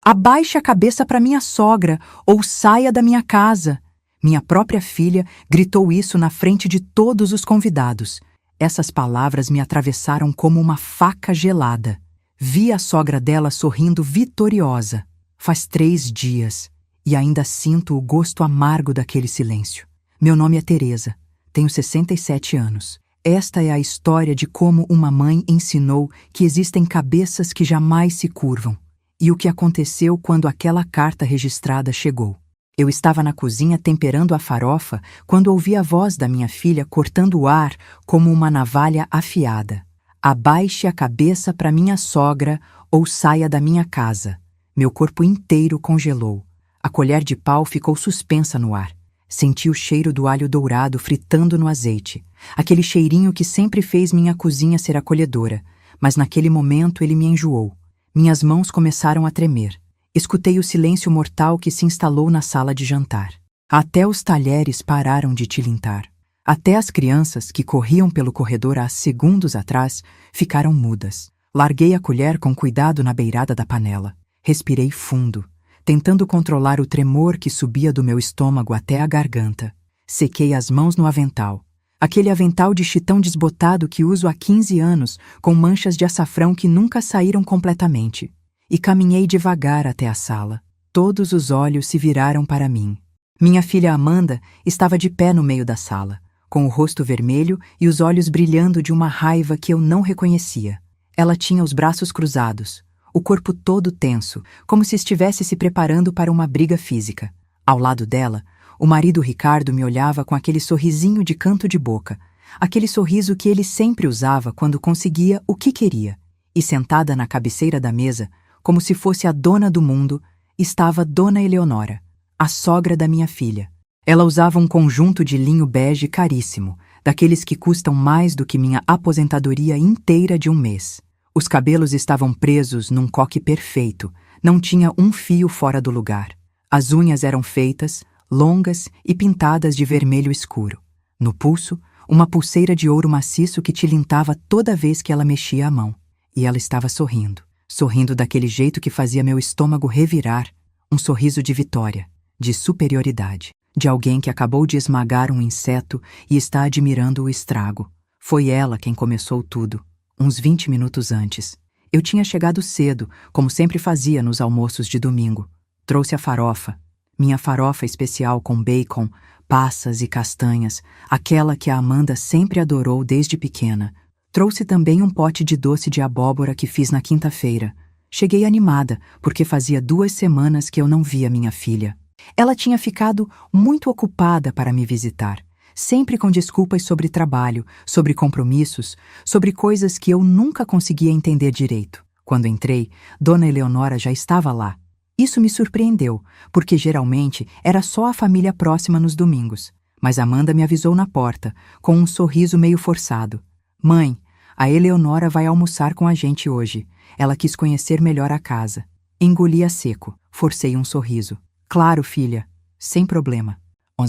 Abaixe a cabeça para minha sogra ou saia da minha casa. Minha própria filha gritou isso na frente de todos os convidados. Essas palavras me atravessaram como uma faca gelada. Vi a sogra dela sorrindo vitoriosa. Faz 3 dias e ainda sinto o gosto amargo daquele silêncio. Meu nome é Teresa, tenho 67 anos. Esta é a história de como uma mãe ensinou que existem cabeças que jamais se curvam. E o que aconteceu quando aquela carta registrada chegou. Eu estava na cozinha temperando a farofa quando ouvi a voz da minha filha cortando o ar como uma navalha afiada. Abaixe a cabeça para minha sogra ou saia da minha casa. Meu corpo inteiro congelou. A colher de pau ficou suspensa no ar. Senti o cheiro do alho dourado fritando no azeite. Aquele cheirinho que sempre fez minha cozinha ser acolhedora. Mas naquele momento ele me enjoou. Minhas mãos começaram a tremer. Escutei o silêncio mortal que se instalou na sala de jantar. Até os talheres pararam de tilintar. Até as crianças, que corriam pelo corredor há segundos atrás, ficaram mudas. Larguei a colher com cuidado na beirada da panela. Respirei fundo, tentando controlar o tremor que subia do meu estômago até a garganta. Sequei as mãos no avental. Aquele avental de chitão desbotado que uso há 15 anos, com manchas de açafrão que nunca saíram completamente. E caminhei devagar até a sala. Todos os olhos se viraram para mim. Minha filha Amanda estava de pé no meio da sala, com o rosto vermelho e os olhos brilhando de uma raiva que eu não reconhecia. Ela tinha os braços cruzados, o corpo todo tenso, como se estivesse se preparando para uma briga física. Ao lado dela, o marido Ricardo me olhava com aquele sorrisinho de canto de boca, aquele sorriso que ele sempre usava quando conseguia o que queria. E sentada na cabeceira da mesa, como se fosse a dona do mundo, estava Dona Eleonora, a sogra da minha filha. Ela usava um conjunto de linho bege caríssimo, daqueles que custam mais do que minha aposentadoria inteira de um mês. Os cabelos estavam presos num coque perfeito, não tinha um fio fora do lugar. As unhas eram feitas, longas e pintadas de vermelho escuro. No pulso, uma pulseira de ouro maciço que tilintava toda vez que ela mexia a mão. E ela estava sorrindo daquele jeito que fazia meu estômago revirar, um sorriso de vitória, de superioridade, de alguém que acabou de esmagar um inseto e está admirando o estrago. Foi ela quem começou tudo, uns 20 minutos antes. Eu tinha chegado cedo, como sempre fazia nos almoços de domingo. Trouxe a farofa, minha farofa especial com bacon, passas e castanhas, aquela que a Amanda sempre adorou desde pequena. Trouxe também um pote de doce de abóbora que fiz na quinta-feira. Cheguei animada, porque fazia 2 semanas que eu não via minha filha. Ela tinha ficado muito ocupada para me visitar, sempre com desculpas sobre trabalho, sobre compromissos, sobre coisas que eu nunca conseguia entender direito. Quando entrei, Dona Eleonora já estava lá. Isso me surpreendeu, porque geralmente era só a família próxima nos domingos. Mas Amanda me avisou na porta, com um sorriso meio forçado. Mãe, a Eleonora vai almoçar com a gente hoje. Ela quis conhecer melhor a casa. Engoli a seco, forcei um sorriso. Claro, filha, sem problema.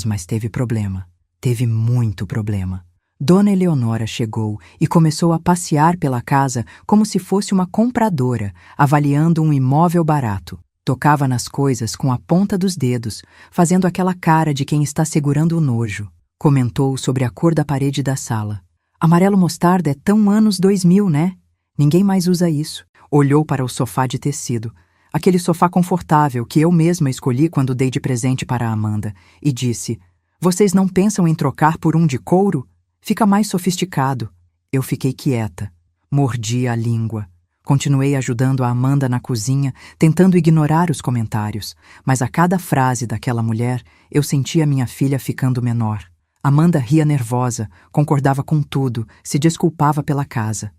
Mas teve problema. Teve muito problema. Dona Eleonora chegou e começou a passear pela casa como se fosse uma compradora, avaliando um imóvel barato. Tocava nas coisas com a ponta dos dedos, fazendo aquela cara de quem está segurando o nojo. Comentou sobre a cor da parede da sala. Amarelo mostarda é tão anos 2000, né? Ninguém mais usa isso. Olhou para o sofá de tecido, aquele sofá confortável que eu mesma escolhi quando dei de presente para a Amanda, e disse: Vocês não pensam em trocar por um de couro? Fica mais sofisticado. Eu fiquei quieta. Mordi a língua. Continuei ajudando a Amanda na cozinha, tentando ignorar os comentários, mas a cada frase daquela mulher, eu sentia minha filha ficando menor. Amanda ria nervosa, concordava com tudo, se desculpava pela casa.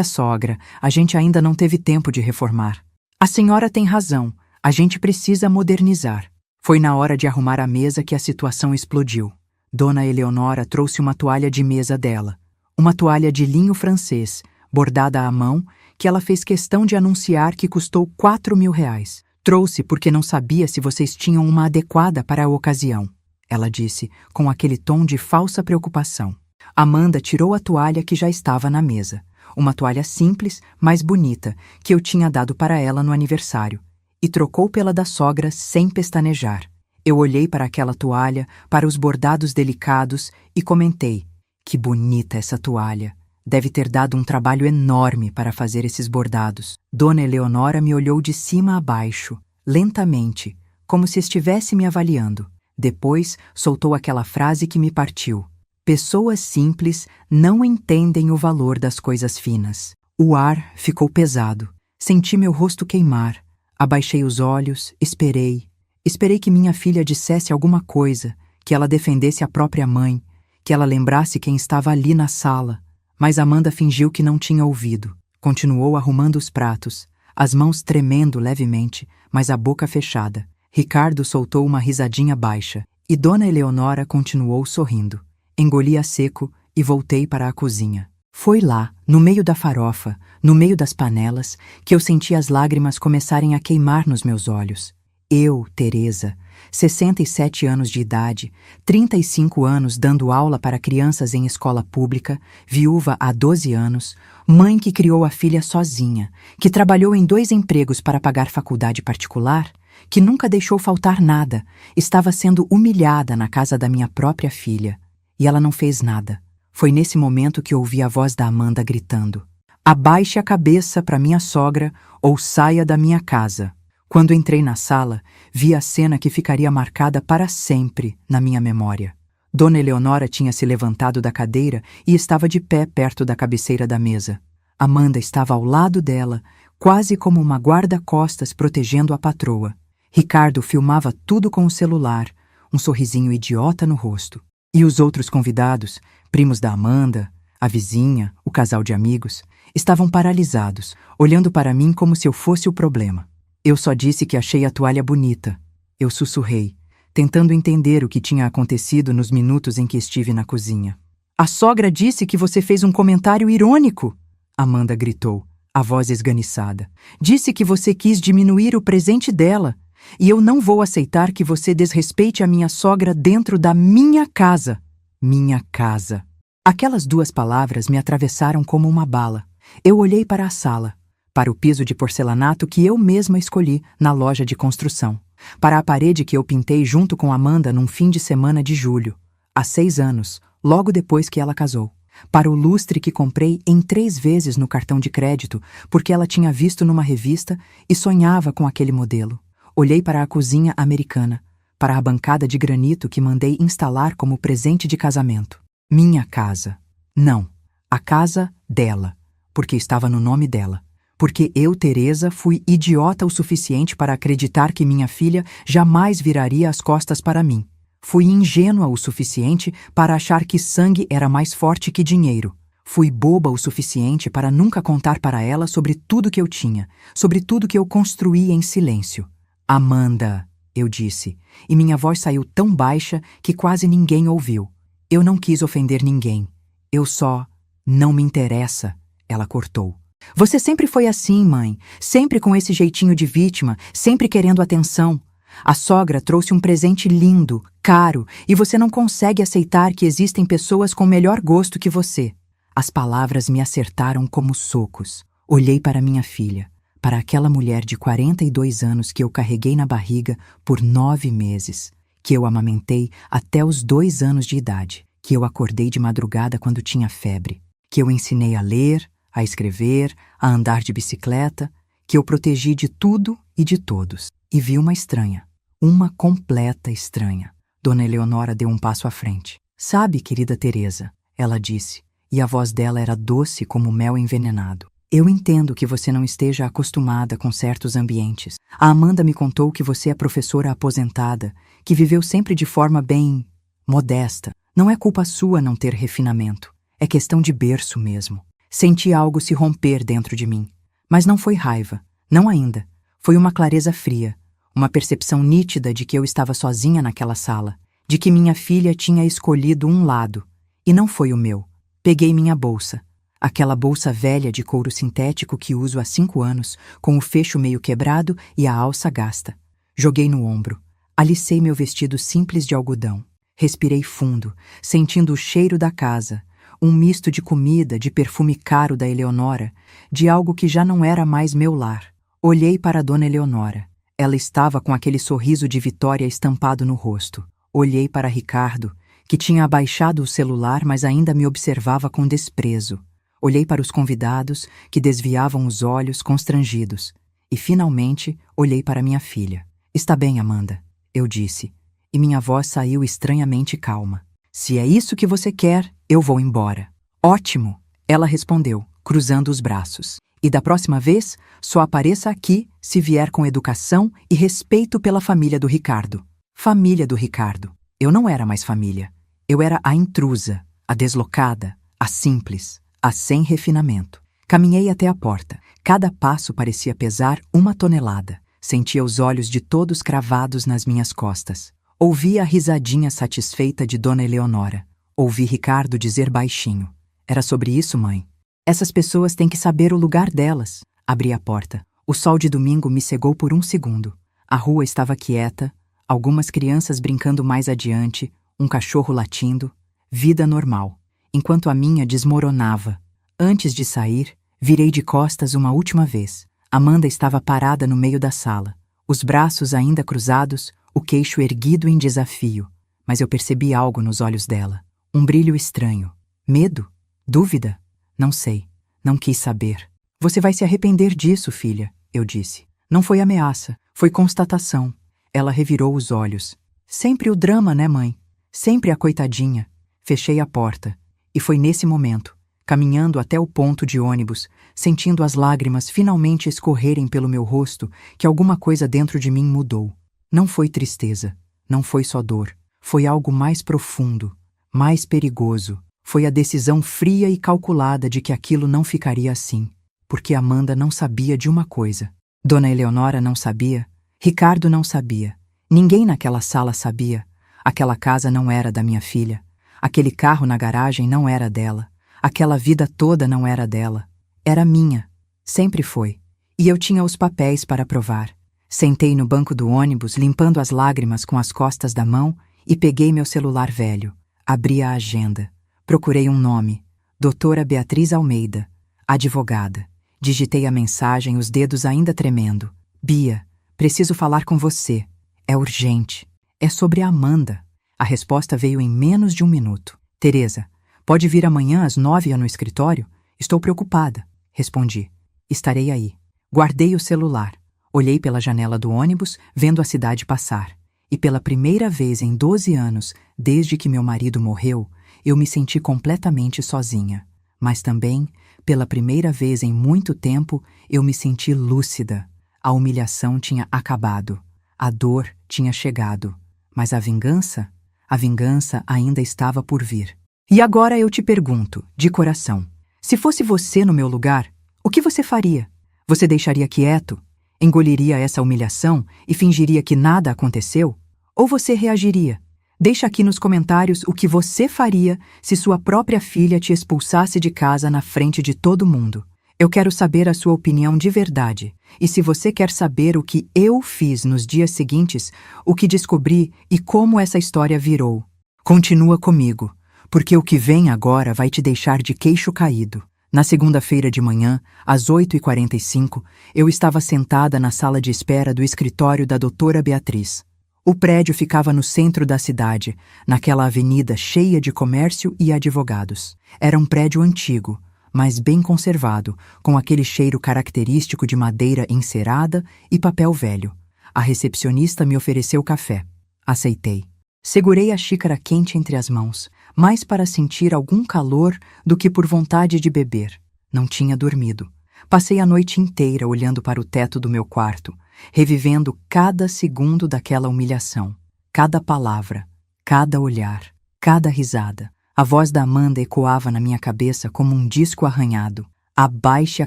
Sogra, a gente ainda não teve tempo de reformar. A senhora tem razão, a gente precisa modernizar. Foi na hora de arrumar a mesa que a situação explodiu. Dona Eleonora trouxe uma toalha de mesa dela. Uma toalha de linho francês, bordada à mão, que ela fez questão de anunciar que custou R$ 4.000. Trouxe porque não sabia se vocês tinham uma adequada para a ocasião. Ela disse, com aquele tom de falsa preocupação. Amanda tirou a toalha que já estava na mesa. Uma toalha simples, mas bonita, que eu tinha dado para ela no aniversário. e trocou pela da sogra sem pestanejar. Eu olhei para aquela toalha, para os bordados delicados e comentei: que bonita essa toalha. Deve ter dado um trabalho enorme para fazer esses bordados. Dona Eleonora me olhou de cima a baixo, lentamente, como se estivesse me avaliando. Depois soltou aquela frase que me partiu: pessoas simples não entendem o valor das coisas finas. O ar ficou pesado. Senti meu rosto queimar. Abaixei os olhos, esperei. Esperei que minha filha dissesse alguma coisa, que ela defendesse a própria mãe, que ela lembrasse quem estava ali na sala. Mas Amanda fingiu que não tinha ouvido. Continuou arrumando os pratos, as mãos tremendo levemente, mas a boca fechada. Ricardo soltou uma risadinha baixa, e Dona Eleonora continuou sorrindo. Engoli a seco e voltei para a cozinha. Foi lá, no meio da farofa, no meio das panelas, que eu senti as lágrimas começarem a queimar nos meus olhos. Eu, Teresa, 67 anos de idade, 35 anos dando aula para crianças em escola pública, viúva há 12 anos, mãe que criou a filha sozinha, que trabalhou em 2 empregos para pagar faculdade particular, que nunca deixou faltar nada, estava sendo humilhada na casa da minha própria filha. E ela não fez nada. Foi nesse momento que ouvi a voz da Amanda gritando: abaixe a cabeça para minha sogra ou saia da minha casa. Quando entrei na sala, vi a cena que ficaria marcada para sempre na minha memória. Dona Eleonora tinha se levantado da cadeira e estava de pé perto da cabeceira da mesa. Amanda estava ao lado dela, quase como uma guarda-costas protegendo a patroa. Ricardo filmava tudo com o celular, um sorrisinho idiota no rosto. E os outros convidados, primos da Amanda, a vizinha, o casal de amigos, estavam paralisados, olhando para mim como se eu fosse o problema. Eu só disse que achei a toalha bonita. Eu sussurrei, tentando entender o que tinha acontecido nos minutos em que estive na cozinha. A sogra disse que você fez um comentário irônico, Amanda gritou, a voz esganiçada. Disse que você quis diminuir o presente dela, e eu não vou aceitar que você desrespeite a minha sogra dentro da minha casa. Minha casa. Aquelas 2 palavras me atravessaram como uma bala. Eu olhei para a sala, para o piso de porcelanato que eu mesma escolhi na loja de construção, para a parede que eu pintei junto com Amanda num fim de semana de julho, há 6 anos, logo depois que ela casou, para o lustre que comprei em 3 vezes no cartão de crédito, porque ela tinha visto numa revista e sonhava com aquele modelo. Olhei para a cozinha americana, para a bancada de granito que mandei instalar como presente de casamento. Minha casa. Não, a casa dela, porque estava no nome dela. Porque eu, Teresa, fui idiota o suficiente para acreditar que minha filha jamais viraria as costas para mim. Fui ingênua o suficiente para achar que sangue era mais forte que dinheiro. Fui boba o suficiente para nunca contar para ela sobre tudo que eu tinha, sobre tudo que eu construí em silêncio. Amanda, eu disse, e minha voz saiu tão baixa que quase ninguém ouviu. Eu não quis ofender ninguém. Eu só... Não me interessa, ela cortou. Você sempre foi assim, mãe, sempre com esse jeitinho de vítima, sempre querendo atenção. A sogra trouxe um presente lindo, caro, e você não consegue aceitar que existem pessoas com melhor gosto que você. As palavras me acertaram como socos. Olhei para minha filha, para aquela mulher de 42 anos que eu carreguei na barriga por 9 meses, que eu amamentei até os 2 anos de idade, que eu acordei de madrugada quando tinha febre, que eu ensinei a ler, a escrever, a andar de bicicleta, que eu protegi de tudo e de todos. E vi uma estranha, uma completa estranha. Dona Eleonora deu um passo à frente. Sabe, querida Teresa, ela disse, e a voz dela era doce como mel envenenado. Eu entendo que você não esteja acostumada com certos ambientes. A Amanda me contou que você é professora aposentada, que viveu sempre de forma bem modesta. Não é culpa sua não ter refinamento. É questão de berço mesmo. Senti algo se romper dentro de mim. Mas não foi raiva, não ainda. Foi uma clareza fria, uma percepção nítida de que eu estava sozinha naquela sala, de que minha filha tinha escolhido um lado, e não foi o meu. Peguei minha bolsa, aquela bolsa velha de couro sintético que uso há 5 anos, com o fecho meio quebrado e a alça gasta. Joguei no ombro, alicei meu vestido simples de algodão. Respirei fundo, sentindo o cheiro da casa, um misto de comida, de perfume caro da Eleonora, de algo que já não era mais meu lar. Olhei para a Dona Eleonora. Ela estava com aquele sorriso de vitória estampado no rosto. Olhei para Ricardo, que tinha abaixado o celular, mas ainda me observava com desprezo. Olhei para os convidados, que desviavam os olhos, constrangidos. E, finalmente, olhei para minha filha. Está bem, Amanda, eu disse, e minha voz saiu estranhamente calma. Se é isso que você quer, eu vou embora. Ótimo, ela respondeu, cruzando os braços. E da próxima vez, só apareça aqui se vier com educação e respeito pela família do Ricardo. Família do Ricardo. Eu não era mais família. Eu era a intrusa, a deslocada, a simples, a sem refinamento. Caminhei até a porta. Cada passo parecia pesar 1 tonelada. Sentia os olhos de todos cravados nas minhas costas. Ouvi a risadinha satisfeita de Dona Eleonora. Ouvi Ricardo dizer baixinho: "Era sobre isso, mãe. Essas pessoas têm que saber o lugar delas." Abri a porta. O sol de domingo me cegou por 1 segundo. A rua estava quieta, algumas crianças brincando mais adiante, um cachorro latindo. Vida normal. Enquanto a minha desmoronava. Antes de sair, virei de costas uma última vez. Amanda estava parada no meio da sala, os braços ainda cruzados, o queixo erguido em desafio. Mas eu percebi algo nos olhos dela. Um brilho estranho. Medo? Dúvida? Não sei. Não quis saber. "Você vai se arrepender disso, filha", eu disse. Não foi ameaça, foi constatação. Ela revirou os olhos. "Sempre o drama, né, mãe? Sempre a coitadinha." Fechei a porta. E foi nesse momento, caminhando até o ponto de ônibus, sentindo as lágrimas finalmente escorrerem pelo meu rosto, que alguma coisa dentro de mim mudou. Não foi tristeza, não foi só dor. Foi algo mais profundo, mais perigoso. Foi a decisão fria e calculada de que aquilo não ficaria assim, porque Amanda não sabia de uma coisa. Dona Eleonora não sabia, Ricardo não sabia, ninguém naquela sala sabia. Aquela casa não era da minha filha, aquele carro na garagem não era dela, aquela vida toda não era dela. Era minha, sempre foi, e eu tinha os papéis para provar. Sentei no banco do ônibus, limpando as lágrimas com as costas da mão, e peguei meu celular velho. Abri a agenda. Procurei um nome, Doutora Beatriz Almeida, advogada. Digitei a mensagem, os dedos ainda tremendo. "Bia, preciso falar com você. É urgente. É sobre a Amanda." A resposta veio em menos de 1 minuto. "Teresa, pode vir amanhã às 9h no escritório? Estou preocupada." Respondi. "Estarei aí." Guardei o celular. Olhei pela janela do ônibus, vendo a cidade passar. E pela primeira vez em 12 anos, desde que meu marido morreu, eu me senti completamente sozinha. Mas também, pela primeira vez em muito tempo, eu me senti lúcida. A humilhação tinha acabado. A dor tinha chegado. Mas a vingança? A vingança ainda estava por vir. E agora eu te pergunto, de coração, se fosse você no meu lugar, o que você faria? Você deixaria quieto? Engoliria essa humilhação e fingiria que nada aconteceu? Ou você reagiria? Deixa aqui nos comentários o que você faria se sua própria filha te expulsasse de casa na frente de todo mundo. Eu quero saber a sua opinião de verdade. E se você quer saber o que eu fiz nos dias seguintes, o que descobri e como essa história virou, continua comigo, porque o que vem agora vai te deixar de queixo caído. Na segunda-feira de manhã, às 8h45, eu estava sentada na sala de espera do escritório da doutora Beatriz. O prédio ficava no centro da cidade, naquela avenida cheia de comércio e advogados. Era um prédio antigo, mas bem conservado, com aquele cheiro característico de madeira encerada e papel velho. A recepcionista me ofereceu café. Aceitei. Segurei a xícara quente entre as mãos, mais para sentir algum calor do que por vontade de beber. Não tinha dormido. Passei a noite inteira olhando para o teto do meu quarto, revivendo cada segundo daquela humilhação, cada palavra, cada olhar, cada risada. A voz da Amanda ecoava na minha cabeça como um disco arranhado. Abaixe a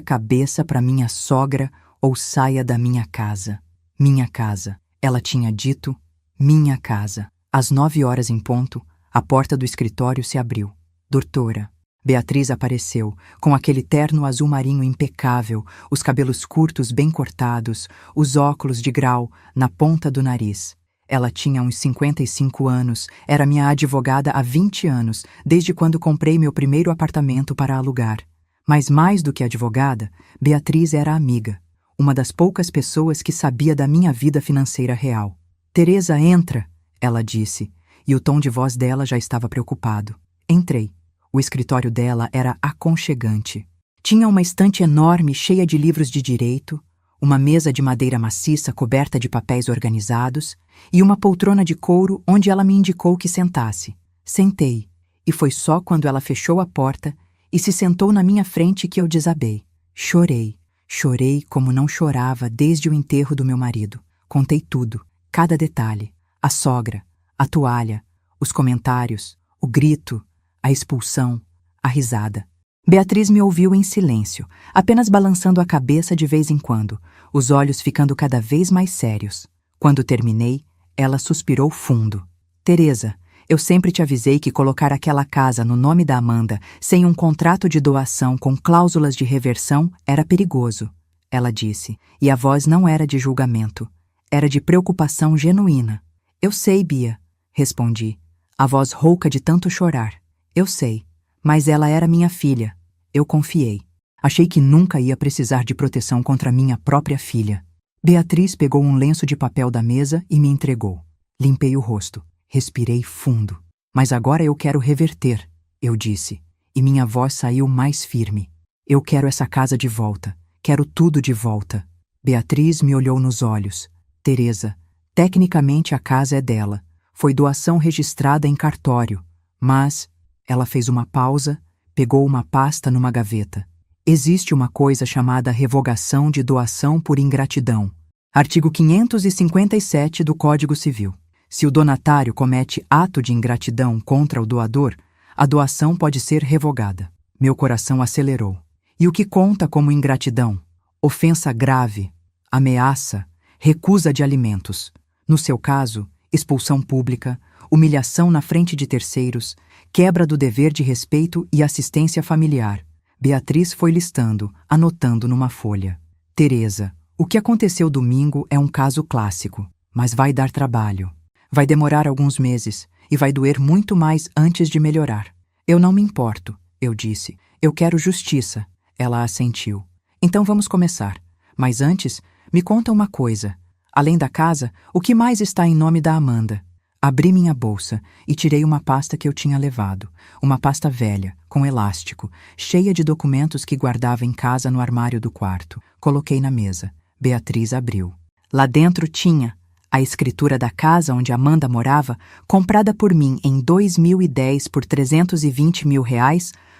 cabeça para minha sogra ou saia da minha casa. Minha casa. Ela tinha dito, minha casa. Às 9h em ponto, a porta do escritório se abriu. Doutora. Beatriz apareceu, com aquele terno azul marinho impecável, os cabelos curtos bem cortados, os óculos de grau na ponta do nariz. Ela tinha uns 55 anos, era minha advogada há 20 anos, desde quando comprei meu primeiro apartamento para alugar. Mas mais do que advogada, Beatriz era amiga. uma das poucas pessoas que sabia da minha vida financeira real. Teresa, entra, ela disse, e o tom de voz dela já estava preocupado. Entrei. O escritório dela era aconchegante. Tinha uma estante enorme cheia de livros de direito, uma mesa de madeira maciça coberta de papéis organizados e uma poltrona de couro onde ela me indicou que sentasse. Sentei, e foi só quando ela fechou a porta e se sentou na minha frente que eu desabei. Chorei. Chorei como não chorava desde o enterro do meu marido. Contei tudo, cada detalhe. A sogra, a toalha, os comentários, o grito, a expulsão, a risada. Beatriz me ouviu em silêncio, apenas balançando a cabeça de vez em quando, os olhos ficando cada vez mais sérios. Quando terminei, ela suspirou fundo. Teresa, eu sempre te avisei que colocar aquela casa no nome da Amanda, sem um contrato de doação com cláusulas de reversão, era perigoso, ela disse, e a voz não era de julgamento, era de preocupação genuína. Eu sei, Bia, respondi, a voz rouca de tanto chorar. Eu sei. Mas ela era minha filha. Eu confiei. Achei que nunca ia precisar de proteção contra minha própria filha. Beatriz pegou um lenço de papel da mesa e me entregou. Limpei o rosto. Respirei fundo. Mas agora eu quero reverter, eu disse. E minha voz saiu mais firme. Eu quero essa casa de volta. Quero tudo de volta. Beatriz me olhou nos olhos. Teresa, tecnicamente a casa é dela. Foi doação registrada em cartório. Mas... Ela fez uma pausa, pegou uma pasta numa gaveta. Existe uma coisa chamada revogação de doação por ingratidão. Artigo 557 do Código Civil. Se o donatário comete ato de ingratidão contra o doador, a doação pode ser revogada. Meu coração acelerou. E o que conta como ingratidão? Ofensa grave, ameaça, recusa de alimentos. No seu caso, expulsão pública, humilhação na frente de terceiros, quebra do dever de respeito e assistência familiar. Beatriz foi listando, anotando numa folha. Teresa, o que aconteceu domingo é um caso clássico, mas vai dar trabalho. Vai demorar alguns meses e vai doer muito mais antes de melhorar. Eu não me importo, eu disse. Eu quero justiça. Ela assentiu. Então vamos começar. Mas antes, me conta uma coisa. Além da casa, o que mais está em nome da Amanda? Abri minha bolsa e tirei uma pasta que eu tinha levado. Uma pasta velha, com elástico, cheia de documentos que guardava em casa no armário do quarto. Coloquei na mesa. Beatriz abriu. Lá dentro tinha a escritura da casa onde Amanda morava, comprada por mim em 2010 por R$320 mil,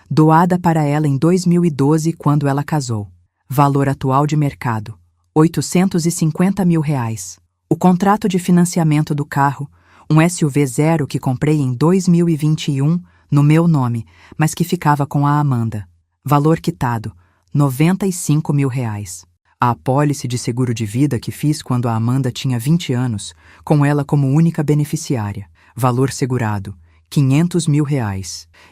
doada para ela em 2012 quando ela casou. Valor atual de mercado, R$850 mil. O contrato de financiamento do carro, um SUV zero que comprei em 2021 no meu nome, mas que ficava com a Amanda. Valor quitado, R$95 mil. A apólice de seguro de vida que fiz quando a Amanda tinha 20 anos, com ela como única beneficiária. Valor segurado, R$500 mil.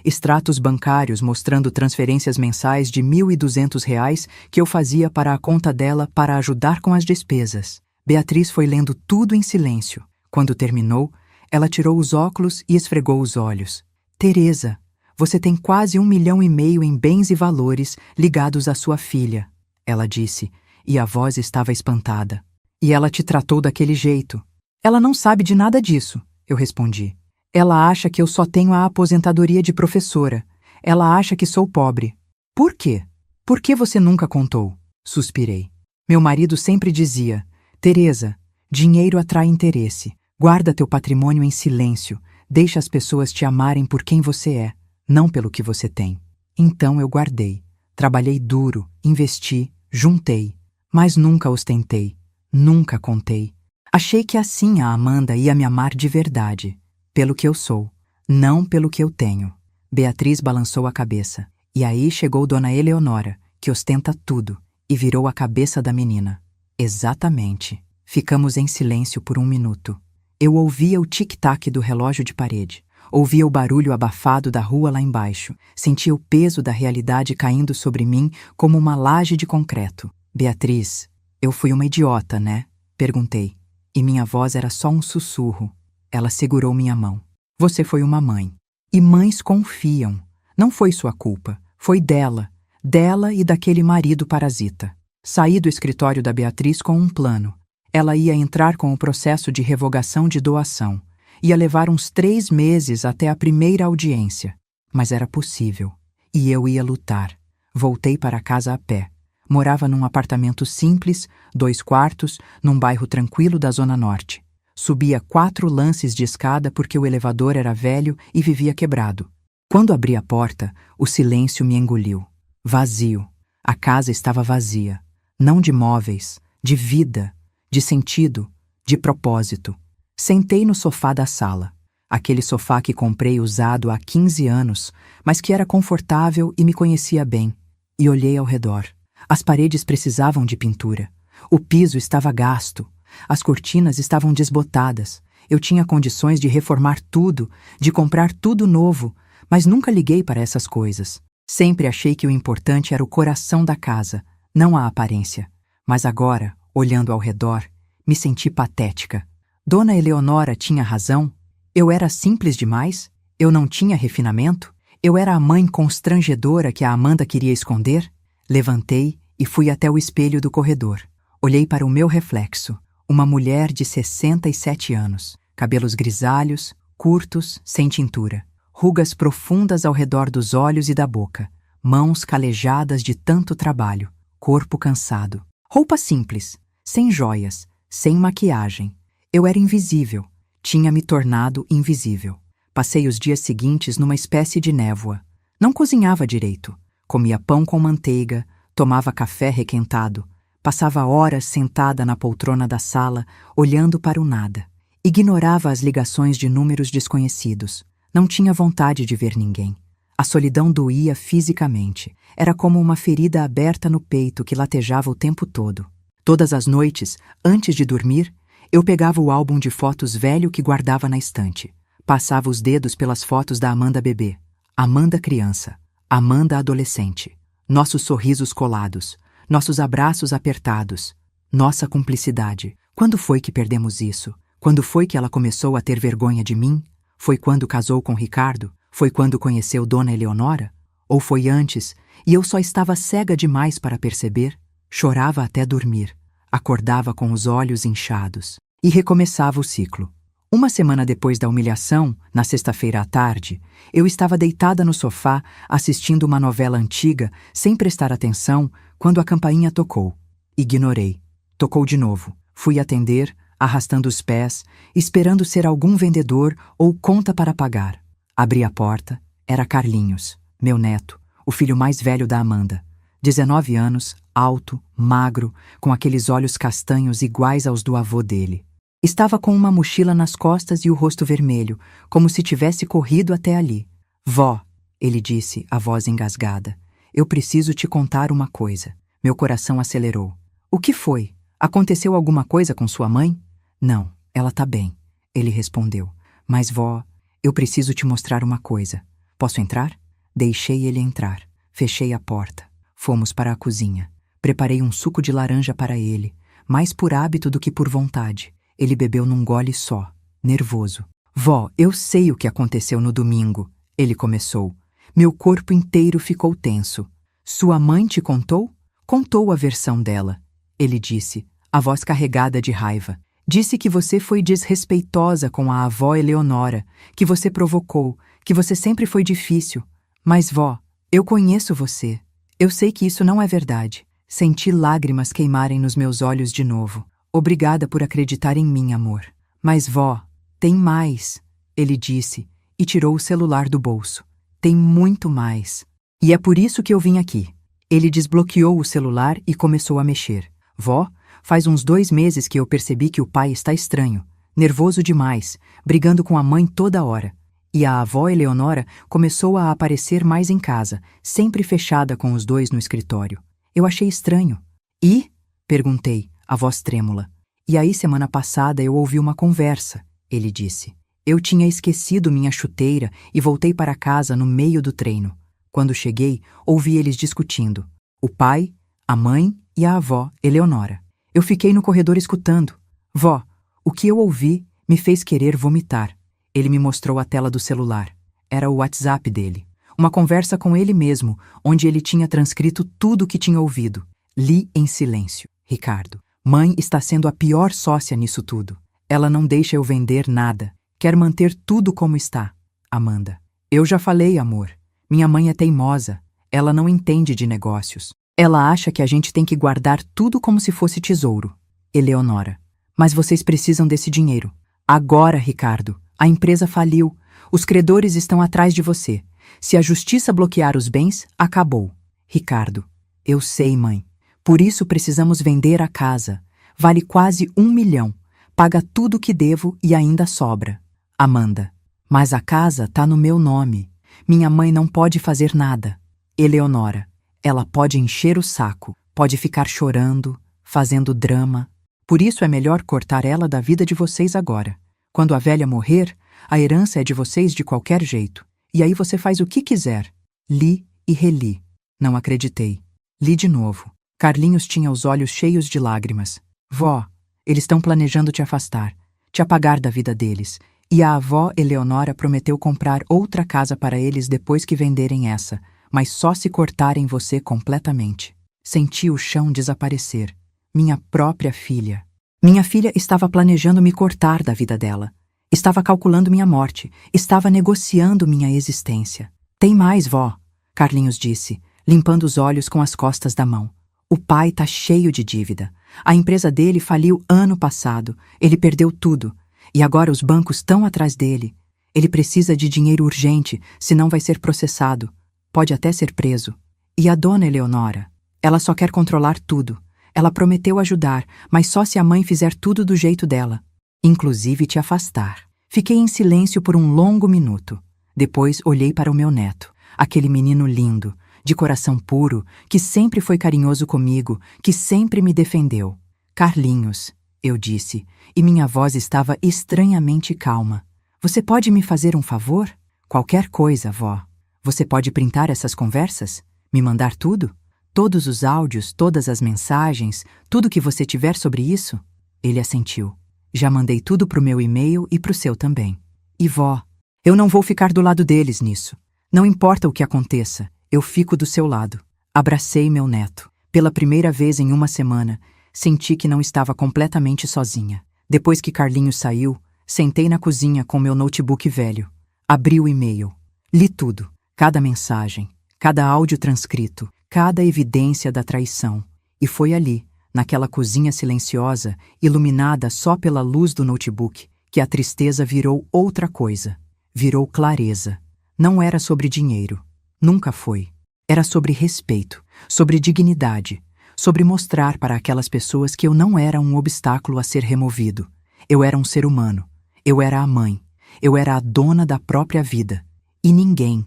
Extratos bancários mostrando transferências mensais de R$1.200 que eu fazia para a conta dela para ajudar com as despesas. Beatriz foi lendo tudo em silêncio. Quando terminou, ela tirou os óculos e esfregou os olhos. Teresa, você tem quase R$1,5 milhão em bens e valores ligados à sua filha, ela disse, e a voz estava espantada. E ela te tratou daquele jeito. Ela não sabe de nada disso, eu respondi. Ela acha que eu só tenho a aposentadoria de professora. Ela acha que sou pobre. Por quê? Por que você nunca contou? Suspirei. Meu marido sempre dizia, Teresa, dinheiro atrai interesse. Guarda teu patrimônio em silêncio. Deixa as pessoas te amarem por quem você é, não pelo que você tem. Então eu guardei. Trabalhei duro, investi, juntei. Mas nunca ostentei. Nunca contei. Achei que assim a Amanda ia me amar de verdade. Pelo que eu sou, não pelo que eu tenho. Beatriz balançou a cabeça. E aí chegou Dona Eleonora, que ostenta tudo, e virou a cabeça da menina. Exatamente. Ficamos em silêncio por 1 minuto. Eu ouvia o tic-tac do relógio de parede. Ouvia o barulho abafado da rua lá embaixo. Sentia o peso da realidade caindo sobre mim como uma laje de concreto. Beatriz, eu fui uma idiota, né? Perguntei. E minha voz era só um sussurro. Ela segurou minha mão. Você foi uma mãe. E mães confiam. Não foi sua culpa. Foi dela. Dela e daquele marido parasita. Saí do escritório da Beatriz com um plano. Ela ia entrar com o processo de revogação de doação. Ia levar uns 3 meses até a primeira audiência. Mas era possível. E eu ia lutar. Voltei para casa a pé. Morava num apartamento simples, 2 quartos, num bairro tranquilo da Zona Norte. Subia 4 lances de escada porque o elevador era velho e vivia quebrado. Quando abri a porta, o silêncio me engoliu. Vazio. A casa estava vazia. Não de móveis, de vida, de sentido, de propósito. Sentei no sofá da sala. Aquele sofá que comprei usado há 15 anos, mas que era confortável e me conhecia bem. E olhei ao redor. As paredes precisavam de pintura. O piso estava gasto. As cortinas estavam desbotadas. Eu tinha condições de reformar tudo, de comprar tudo novo, mas nunca liguei para essas coisas. Sempre achei que o importante era o coração da casa, não a aparência. Mas agora, olhando ao redor, me senti patética. Dona Eleonora tinha razão? Eu era simples demais? Eu não tinha refinamento? Eu era a mãe constrangedora que a Amanda queria esconder? Levantei e fui até o espelho do corredor. Olhei para o meu reflexo. Uma mulher de 67 anos. Cabelos grisalhos, curtos, sem tintura. Rugas profundas ao redor dos olhos e da boca. Mãos calejadas de tanto trabalho. Corpo cansado. Roupa simples, sem joias, sem maquiagem. Eu era invisível. Tinha me tornado invisível. Passei os dias seguintes numa espécie de névoa. Não cozinhava direito. Comia pão com manteiga, tomava café requentado. Passava horas sentada na poltrona da sala, olhando para o nada. Ignorava as ligações de números desconhecidos. Não tinha vontade de ver ninguém. A solidão doía fisicamente. Era como uma ferida aberta no peito que latejava o tempo todo. Todas as noites, antes de dormir, eu pegava o álbum de fotos velho que guardava na estante. Passava os dedos pelas fotos da Amanda bebê, Amanda criança, Amanda adolescente. Nossos sorrisos colados, nossos abraços apertados, nossa cumplicidade. Quando foi que perdemos isso? Quando foi que ela começou a ter vergonha de mim? Foi quando casou com Ricardo? Foi quando conheceu Dona Eleonora? Ou foi antes, e eu só estava cega demais para perceber? Chorava até dormir. Acordava com os olhos inchados. E recomeçava o ciclo. Uma semana depois da humilhação, na sexta-feira à tarde, eu estava deitada no sofá, assistindo uma novela antiga, sem prestar atenção, quando a campainha tocou. Ignorei. Tocou de novo. Fui atender, arrastando os pés, esperando ser algum vendedor ou conta para pagar. Abri a porta. Era Carlinhos, meu neto, o filho mais velho da Amanda. 19 anos, alto, magro, com aqueles olhos castanhos iguais aos do avô dele. Estava com uma mochila nas costas e o rosto vermelho, como se tivesse corrido até ali. Vó, ele disse, a voz engasgada, eu preciso te contar uma coisa. Meu coração acelerou. O que foi? Aconteceu alguma coisa com sua mãe? Não, ela tá bem, ele respondeu. Mas vó, eu preciso te mostrar uma coisa. Posso entrar? Deixei ele entrar. Fechei a porta. Fomos para a cozinha. Preparei um suco de laranja para ele, mais por hábito do que por vontade. Ele bebeu num gole só, nervoso. Vó, eu sei o que aconteceu no domingo, ele começou. Meu corpo inteiro ficou tenso. Sua mãe te contou? Contou a versão dela. Ele disse, a voz carregada de raiva. Disse que você foi desrespeitosa com a avó Eleonora, que você provocou, que você sempre foi difícil. Mas, vó, eu conheço você. Eu sei que isso não é verdade. Senti lágrimas queimarem nos meus olhos de novo. Obrigada por acreditar em mim, amor. Mas, vó, tem mais, ele disse, e tirou o celular do bolso. Tem muito mais. E é por isso que eu vim aqui. Ele desbloqueou o celular e começou a mexer. Vó, faz uns 2 meses que eu percebi que o pai está estranho, nervoso demais, brigando com a mãe toda hora. E a avó Eleonora começou a aparecer mais em casa, sempre fechada com os 2 no escritório. Eu achei estranho. E? Perguntei, a voz trêmula. E aí, semana passada, eu ouvi uma conversa, ele disse. Eu tinha esquecido minha chuteira e voltei para casa no meio do treino. Quando cheguei, ouvi eles discutindo. O pai, a mãe e a avó Eleonora. Eu fiquei no corredor escutando. Vó, o que eu ouvi me fez querer vomitar. Ele me mostrou a tela do celular. Era o WhatsApp dele. Uma conversa com ele mesmo, onde ele tinha transcrito tudo o que tinha ouvido. Li em silêncio. Ricardo. Mãe está sendo a pior sócia nisso tudo. Ela não deixa eu vender nada. Quer manter tudo como está. Amanda. Eu já falei, amor. Minha mãe é teimosa. Ela não entende de negócios. Ela acha que a gente tem que guardar tudo como se fosse tesouro. Eleonora. Mas vocês precisam desse dinheiro. Agora, Ricardo. A empresa faliu. Os credores estão atrás de você. Se a justiça bloquear os bens, acabou. Ricardo. Eu sei, mãe. Por isso precisamos vender a casa. Vale quase 1 milhão. Paga tudo o que devo e ainda sobra. Amanda. Mas a casa tá no meu nome. Minha mãe não pode fazer nada. Eleonora. Ela pode encher o saco. Pode ficar chorando, fazendo drama. Por isso é melhor cortar ela da vida de vocês agora. Quando a velha morrer, a herança é de vocês de qualquer jeito. E aí você faz o que quiser. Li e reli. Não acreditei. Li de novo. Carlinhos tinha os olhos cheios de lágrimas. Vó, eles estão planejando te afastar, te apagar da vida deles. E a avó Eleonora prometeu comprar outra casa para eles depois que venderem essa, mas só se cortarem você completamente. Senti o chão desaparecer. Minha própria filha. Minha filha estava planejando me cortar da vida dela. Estava calculando minha morte. Estava negociando minha existência. Tem mais, vó, Carlinhos disse, limpando os olhos com as costas da mão. O pai tá cheio de dívida. A empresa dele faliu ano passado. Ele perdeu tudo. E agora os bancos estão atrás dele. Ele precisa de dinheiro urgente, senão vai ser processado. Pode até ser preso. E a dona Eleonora? Ela só quer controlar tudo. Ela prometeu ajudar, mas só se a mãe fizer tudo do jeito dela. Inclusive te afastar. Fiquei em silêncio por um longo minuto. Depois olhei para o meu neto. Aquele menino lindo, de coração puro, que sempre foi carinhoso comigo, que sempre me defendeu. Carlinhos, eu disse, e minha voz estava estranhamente calma. Você pode me fazer um favor? Qualquer coisa, vó. Você pode printar essas conversas? Me mandar tudo? Todos os áudios, todas as mensagens, tudo que você tiver sobre isso? Ele assentiu. Já mandei tudo pro meu e-mail e pro seu também. E vó, eu não vou ficar do lado deles nisso. Não importa o que aconteça, eu fico do seu lado. Abracei meu neto. Pela primeira vez em uma semana, senti que não estava completamente sozinha. Depois que Carlinhos saiu, sentei na cozinha com meu notebook velho. Abri o e-mail. Li tudo. Cada mensagem, cada áudio transcrito, cada evidência da traição. E foi ali, naquela cozinha silenciosa, iluminada só pela luz do notebook, que a tristeza virou outra coisa. Virou clareza. Não era sobre dinheiro. Nunca foi. Era sobre respeito, sobre dignidade, sobre mostrar para aquelas pessoas que eu não era um obstáculo a ser removido. Eu era um ser humano. Eu era a mãe. Eu era a dona da própria vida. E ninguém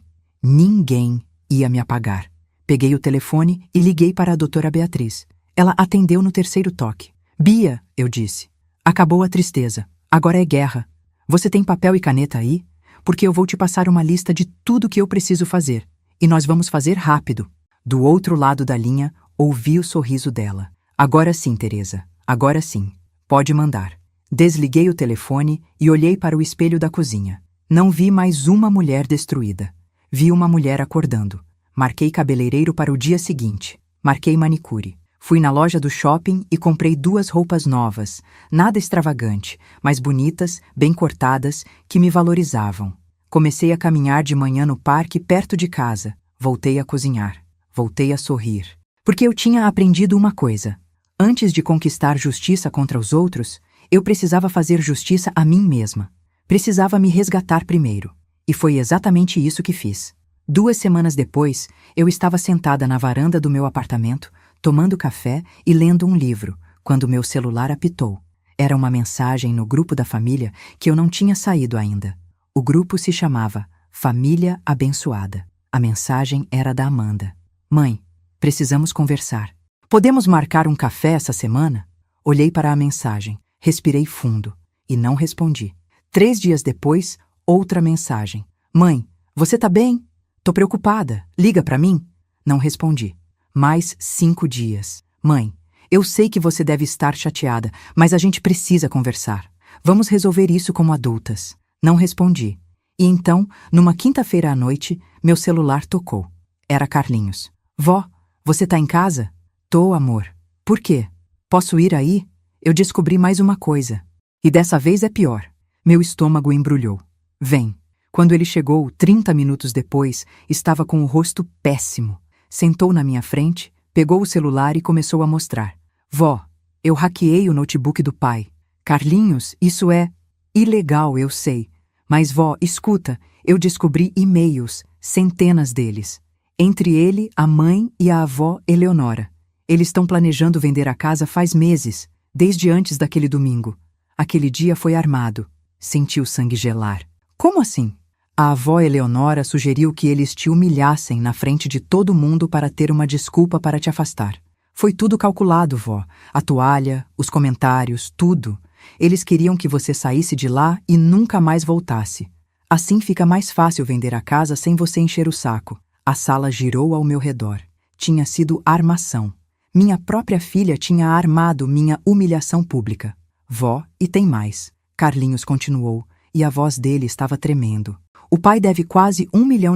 ia me apagar. Peguei o telefone e liguei para a doutora Beatriz. Ela atendeu no terceiro toque. Bia, eu disse. Acabou a tristeza. Agora é guerra. Você tem papel e caneta aí? Porque eu vou te passar uma lista de tudo que eu preciso fazer. E nós vamos fazer rápido. Do outro lado da linha, ouvi o sorriso dela. Agora sim, Teresa. Agora sim. Pode mandar. Desliguei o telefone e olhei para o espelho da cozinha. Não vi mais uma mulher destruída. Vi uma mulher acordando. Marquei cabeleireiro para o dia seguinte. Marquei manicure. Fui na loja do shopping e comprei 2 roupas novas, nada extravagante, mas bonitas, bem cortadas, que me valorizavam. Comecei a caminhar de manhã no parque perto de casa. Voltei a cozinhar. Voltei a sorrir. Porque eu tinha aprendido uma coisa. Antes de conquistar justiça contra os outros, eu precisava fazer justiça a mim mesma. Precisava me resgatar primeiro. E foi exatamente isso que fiz. 2 semanas depois, eu estava sentada na varanda do meu apartamento, tomando café e lendo um livro, quando meu celular apitou. Era uma mensagem no grupo da família que eu não tinha saído ainda. O grupo se chamava Família Abençoada. A mensagem era da Amanda. Mãe, precisamos conversar. Podemos marcar um café essa semana? Olhei para a mensagem, respirei fundo e não respondi. 3 dias depois, outra mensagem. Mãe, você tá bem? Tô preocupada. Liga para mim? Não respondi. Mais 5 dias. Mãe, eu sei que você deve estar chateada, mas a gente precisa conversar. Vamos resolver isso como adultas. Não respondi. E então, numa quinta-feira à noite, meu celular tocou. Era Carlinhos. Vó, você tá em casa? Tô, amor. Por quê? Posso ir aí? Eu descobri mais uma coisa. E dessa vez é pior. Meu estômago embrulhou. Vem. Quando ele chegou, 30 minutos depois, estava com o rosto péssimo. Sentou na minha frente, pegou o celular e começou a mostrar. Vó, eu hackeei o notebook do pai. Carlinhos, isso é ilegal, eu sei. Mas, vó, escuta, eu descobri e-mails, centenas deles. Entre ele, a mãe e a avó Eleonora. Eles estão planejando vender a casa faz meses, desde antes daquele domingo. Aquele dia foi armado. Senti o sangue gelar. Como assim? A avó Eleonora sugeriu que eles te humilhassem na frente de todo mundo para ter uma desculpa para te afastar. Foi tudo calculado, vó. A toalha, os comentários, tudo. Eles queriam que você saísse de lá e nunca mais voltasse. Assim fica mais fácil vender a casa sem você encher o saco. A sala girou ao meu redor. Tinha sido armação. Minha própria filha tinha armado minha humilhação pública. Vó, e tem mais. Carlinhos continuou, e a voz dele estava tremendo. O pai deve quase R$1 milhão.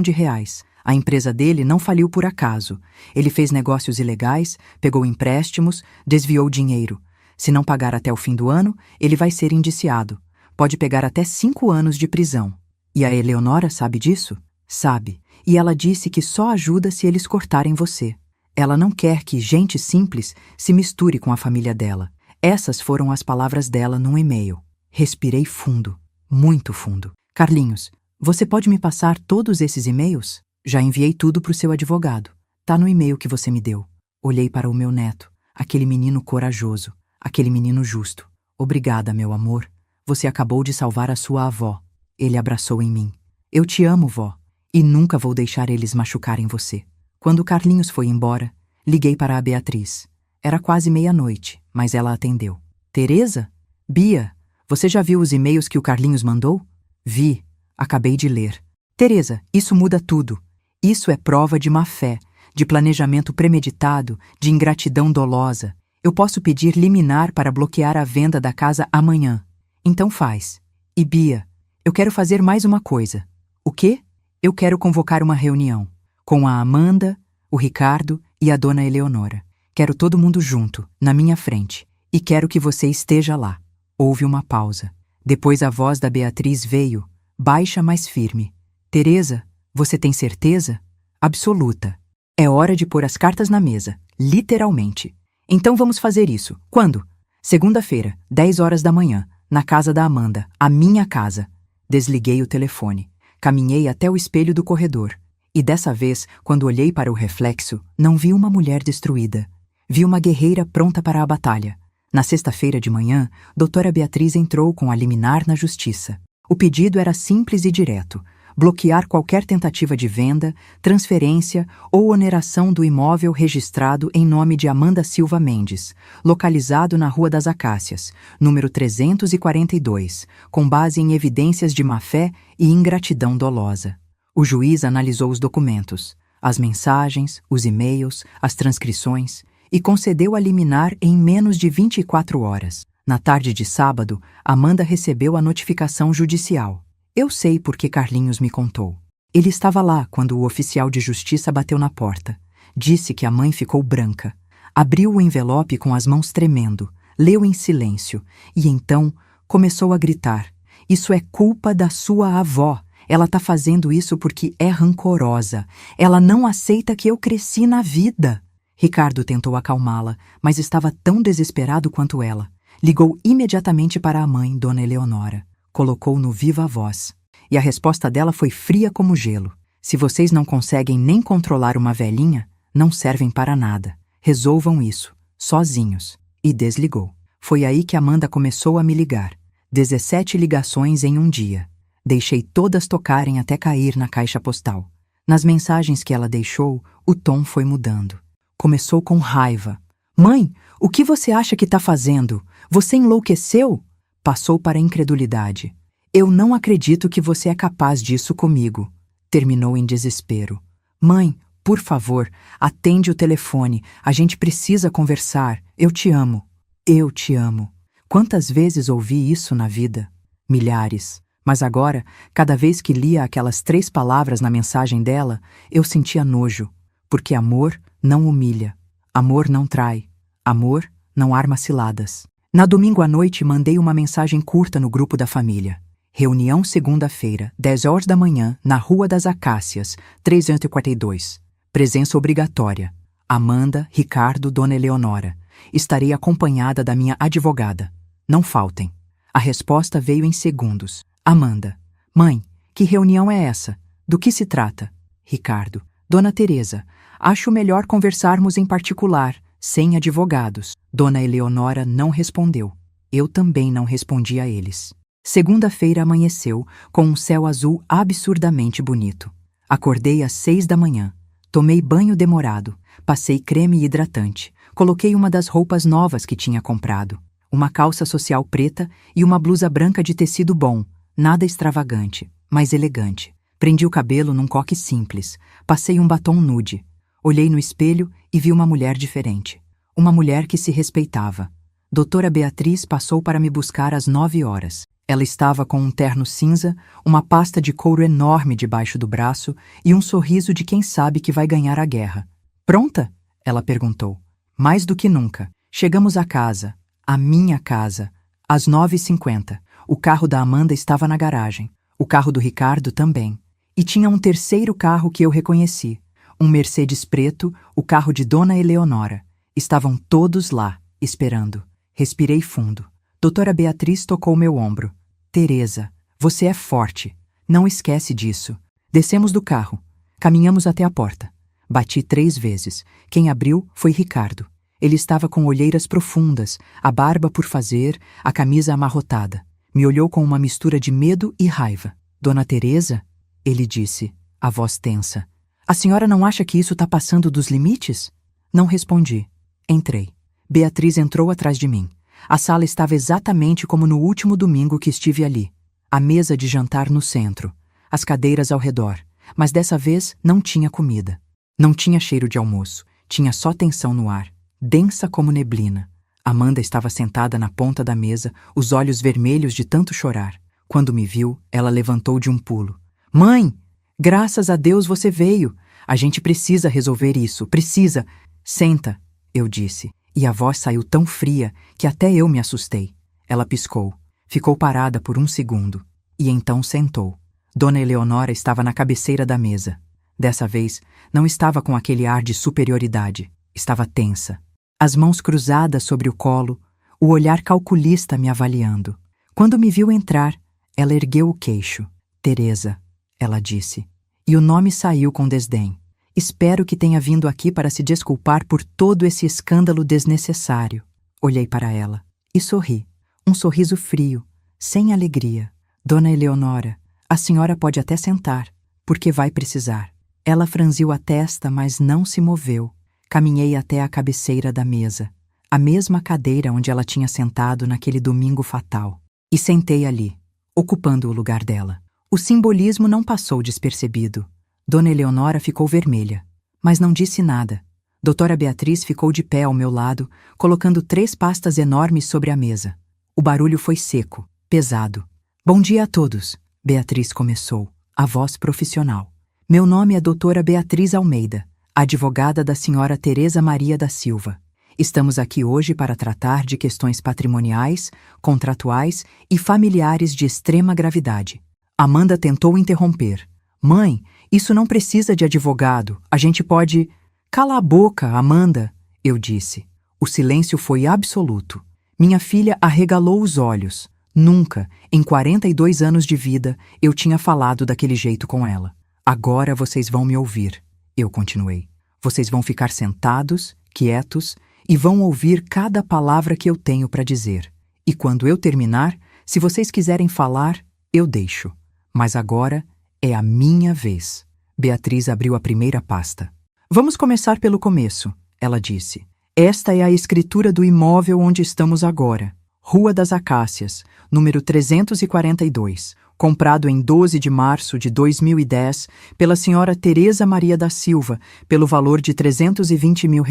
A empresa dele não faliu por acaso. Ele fez negócios ilegais, pegou empréstimos, desviou dinheiro. Se não pagar até o fim do ano, ele vai ser indiciado. Pode pegar até 5 anos de prisão. E a Eleonora sabe disso? Sabe. E ela disse que só ajuda se eles cortarem você. Ela não quer que gente simples se misture com a família dela. Essas foram as palavras dela num e-mail. Respirei fundo, muito fundo. Carlinhos, você pode me passar todos esses e-mails? Já enviei tudo para o seu advogado. Tá no e-mail que você me deu. Olhei para o meu neto, aquele menino corajoso, aquele menino justo. Obrigada, meu amor. Você acabou de salvar a sua avó. Ele abraçou em mim. Eu te amo, vó, e nunca vou deixar eles machucarem você. Quando Carlinhos foi embora, liguei para a Beatriz. Era quase meia-noite, mas ela atendeu. Teresa? Bia, você já viu os e-mails que o Carlinhos mandou? Vi. Acabei de ler. Teresa, isso muda tudo. Isso é prova de má-fé, de planejamento premeditado, de ingratidão dolosa. Eu posso pedir liminar para bloquear a venda da casa amanhã. Então faz. E Bia, eu quero fazer mais uma coisa. O quê? Eu quero convocar uma reunião. Com a Amanda, o Ricardo e a dona Eleonora. Quero todo mundo junto, na minha frente. E quero que você esteja lá. Houve uma pausa. Depois a voz da Beatriz veio, baixa, mas firme. Teresa, você tem certeza? Absoluta. É hora de pôr as cartas na mesa, literalmente. Então vamos fazer isso. Quando? Segunda-feira, 10 horas da manhã, na casa da Amanda, a minha casa. Desliguei o telefone. Caminhei até o espelho do corredor. E dessa vez, quando olhei para o reflexo, não vi uma mulher destruída. Vi uma guerreira pronta para a batalha. Na sexta-feira de manhã, doutora Beatriz entrou com a liminar na justiça. O pedido era simples e direto: bloquear qualquer tentativa de venda, transferência ou oneração do imóvel registrado em nome de Amanda Silva Mendes, localizado na Rua das Acácias, número 342, com base em evidências de má-fé e ingratidão dolosa. O juiz analisou os documentos, as mensagens, os e-mails, as transcrições, e concedeu a liminar em menos de 24 horas. Na tarde de sábado, Amanda recebeu a notificação judicial. Eu sei porque Carlinhos me contou. Ele estava lá quando o oficial de justiça bateu na porta. Disse que a mãe ficou branca. Abriu o envelope com as mãos tremendo, leu em silêncio e então começou a gritar: "Isso é culpa da sua avó. Ela está fazendo isso porque é rancorosa. Ela não aceita que eu cresci na vida." Ricardo tentou acalmá-la, mas estava tão desesperado quanto ela. Ligou imediatamente para a mãe, dona Eleonora. Colocou no viva voz. E a resposta dela foi fria como gelo. "Se vocês não conseguem nem controlar uma velhinha, não servem para nada. Resolvam isso, sozinhos." E desligou. Foi aí que Amanda começou a me ligar. 17 ligações em um dia. Deixei todas tocarem até cair na caixa postal. Nas mensagens que ela deixou, o tom foi mudando. Começou com raiva. "Mãe, o que você acha que está fazendo? Você enlouqueceu?" Passou para a incredulidade. "Eu não acredito que você é capaz disso comigo." Terminou em desespero. "Mãe, por favor, atende o telefone. A gente precisa conversar. Eu te amo." Eu te amo. Quantas vezes ouvi isso na vida? Milhares. Mas agora, cada vez que lia aquelas 3 palavras na mensagem dela, eu sentia nojo. Porque amor não humilha. Amor não trai. Amor não arma ciladas. Na domingo à noite, mandei uma mensagem curta no grupo da família. Reunião segunda-feira, 10 horas da manhã, na Rua das Acácias, 342. Presença obrigatória. Amanda, Ricardo, Dona Eleonora. Estarei acompanhada da minha advogada. Não faltem. A resposta veio em segundos. Amanda. Mãe, que reunião é essa? Do que se trata? Ricardo. Dona Teresa, acho melhor conversarmos em particular, sem advogados. Dona Eleonora não respondeu. Eu também não respondi a eles. Segunda-feira amanheceu, com um céu azul absurdamente bonito. Acordei às 6 da manhã. Tomei banho demorado, passei creme hidratante, coloquei uma das roupas novas que tinha comprado. Uma calça social preta e uma blusa branca de tecido bom, nada extravagante, mas elegante. Prendi o cabelo num coque simples, passei um batom nude. Olhei no espelho e vi uma mulher diferente. Uma mulher que se respeitava. Doutora Beatriz passou para me buscar às 9 horas. Ela estava com um terno cinza, uma pasta de couro enorme debaixo do braço e um sorriso de quem sabe que vai ganhar a guerra. Pronta? Ela perguntou. Mais do que nunca. Chegamos à casa, a minha casa, às 9h50. O carro da Amanda estava na garagem. O carro do Ricardo também. E tinha um terceiro carro que eu reconheci. Um Mercedes preto, o carro de Dona Eleonora. Estavam todos lá, esperando. Respirei fundo. Doutora Beatriz tocou meu ombro. Teresa, você é forte. Não esquece disso. Descemos do carro. Caminhamos até a porta. Bati 3 vezes. Quem abriu foi Ricardo. Ele estava com olheiras profundas, a barba por fazer, a camisa amarrotada. Me olhou com uma mistura de medo e raiva. Dona Teresa? Ele disse, a voz tensa. A senhora não acha que isso está passando dos limites? Não respondi. Entrei. Beatriz entrou atrás de mim. A sala estava exatamente como no último domingo que estive ali. A mesa de jantar no centro, as cadeiras ao redor, mas dessa vez não tinha comida. Não tinha cheiro de almoço, tinha só tensão no ar, densa como neblina. Amanda estava sentada na ponta da mesa, os olhos vermelhos de tanto chorar. Quando me viu, ela levantou de um pulo. Mãe, graças a Deus você veio. A gente precisa resolver isso, precisa. Senta, eu disse. E a voz saiu tão fria que até eu me assustei. Ela piscou. Ficou parada por 1 segundo. E então sentou. Dona Eleonora estava na cabeceira da mesa. Dessa vez, não estava com aquele ar de superioridade. Estava tensa. As mãos cruzadas sobre o colo, o olhar calculista me avaliando. Quando me viu entrar, ela ergueu o queixo. Teresa, ela disse. E o nome saiu com desdém. Espero que tenha vindo aqui para se desculpar por todo esse escândalo desnecessário. Olhei para ela e sorri. Um sorriso frio, sem alegria. Dona Eleonora, a senhora pode até sentar, porque vai precisar. Ela franziu a testa, mas não se moveu. Caminhei até a cabeceira da mesa, a mesma cadeira onde ela tinha sentado naquele domingo fatal. E sentei ali, ocupando o lugar dela. O simbolismo não passou despercebido. Dona Eleonora ficou vermelha, mas não disse nada. Doutora Beatriz ficou de pé ao meu lado, colocando 3 pastas enormes sobre a mesa. O barulho foi seco, pesado. Bom dia a todos, Beatriz começou, a voz profissional. Meu nome é doutora Beatriz Almeida, advogada da senhora Teresa Maria da Silva. Estamos aqui hoje para tratar de questões patrimoniais, contratuais e familiares de extrema gravidade. Amanda tentou interromper. Mãe, isso não precisa de advogado. A gente pode... Cala a boca, Amanda, eu disse. O silêncio foi absoluto. Minha filha arregalou os olhos. Nunca, em 42 anos de vida, eu tinha falado daquele jeito com ela. Agora vocês vão me ouvir, eu continuei. Vocês vão ficar sentados, quietos, e vão ouvir cada palavra que eu tenho para dizer. E quando eu terminar, se vocês quiserem falar, eu deixo. Mas agora é a minha vez. Beatriz abriu a primeira pasta. Vamos começar pelo começo, ela disse. Esta é a escritura do imóvel onde estamos agora. Rua das Acácias, número 342, comprado em 12 de março de 2010 pela senhora Teresa Maria da Silva, pelo valor de R$320 mil,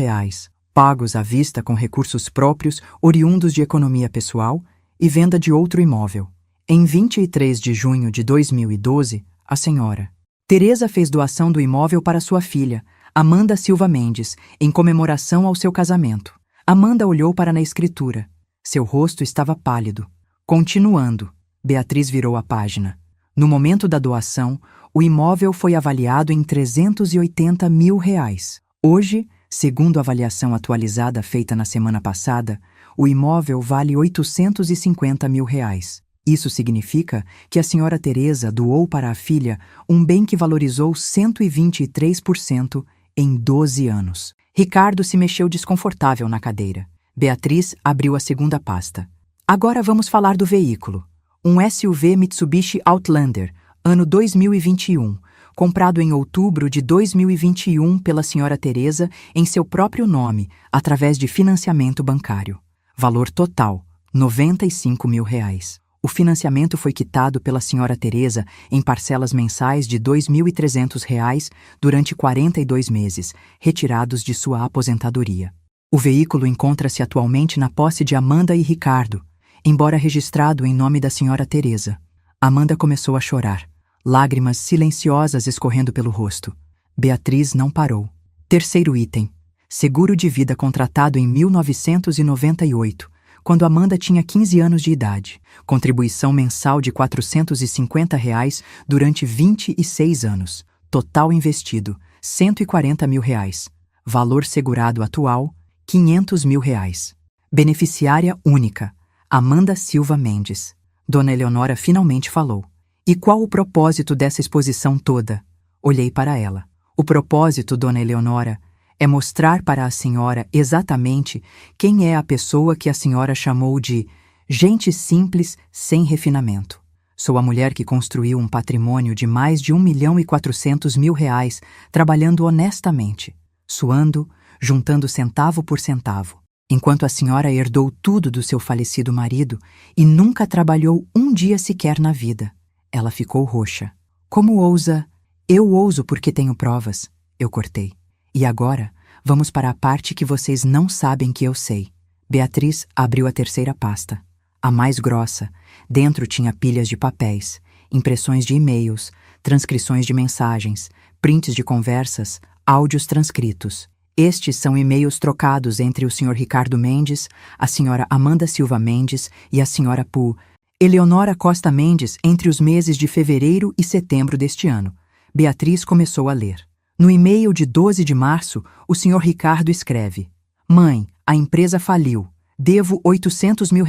pagos à vista com recursos próprios oriundos de economia pessoal e venda de outro imóvel. Em 23 de junho de 2012, a senhora Teresa fez doação do imóvel para sua filha, Amanda Silva Mendes, em comemoração ao seu casamento. Amanda olhou para na escritura. Seu rosto estava pálido. Continuando, Beatriz virou a página. No momento da doação, o imóvel foi avaliado em R$380 mil. Hoje, segundo a avaliação atualizada feita na semana passada, o imóvel vale R$850 mil. Isso significa que a senhora Teresa doou para a filha um bem que valorizou 123% em 12 anos. Ricardo se mexeu desconfortável na cadeira. Beatriz abriu a segunda pasta. Agora vamos falar do veículo. Um SUV Mitsubishi Outlander, ano 2021, comprado em outubro de 2021 pela senhora Teresa em seu próprio nome, através de financiamento bancário. Valor total, R$95 mil. O financiamento foi quitado pela senhora Teresa em parcelas mensais de R$2.300 durante 42 meses, retirados de sua aposentadoria. O veículo encontra-se atualmente na posse de Amanda e Ricardo, embora registrado em nome da senhora Teresa. Amanda começou a chorar, lágrimas silenciosas escorrendo pelo rosto. Beatriz não parou. Terceiro item. Seguro de vida contratado em 1998, quando Amanda tinha 15 anos de idade. Contribuição mensal de R$450 durante 26 anos. Total investido, R$140 mil. Valor segurado atual, R$500 mil. Beneficiária única, Amanda Silva Mendes. Dona Eleonora finalmente falou. E qual o propósito dessa exposição toda? Olhei para ela. O propósito, Dona Eleonora, é mostrar para a senhora exatamente quem é a pessoa que a senhora chamou de gente simples sem refinamento. Sou a mulher que construiu um patrimônio de mais de R$1.400.000 trabalhando honestamente, suando, juntando centavo por centavo, enquanto a senhora herdou tudo do seu falecido marido e nunca trabalhou um dia sequer na vida. Ela ficou roxa. Como ousa? Eu ouso porque tenho provas. Eu cortei. E agora, vamos para a parte que vocês não sabem que eu sei. Beatriz abriu a terceira pasta. A mais grossa. Dentro tinha pilhas de papéis, impressões de e-mails, transcrições de mensagens, prints de conversas, áudios transcritos. Estes são e-mails trocados entre o Sr. Ricardo Mendes, a Sra. Amanda Silva Mendes e a Sra. Eleonora Costa Mendes entre os meses de fevereiro e setembro deste ano. Beatriz começou a ler. No e-mail de 12 de março, o Sr. Ricardo escreve: Mãe, a empresa faliu. Devo R$800 mil.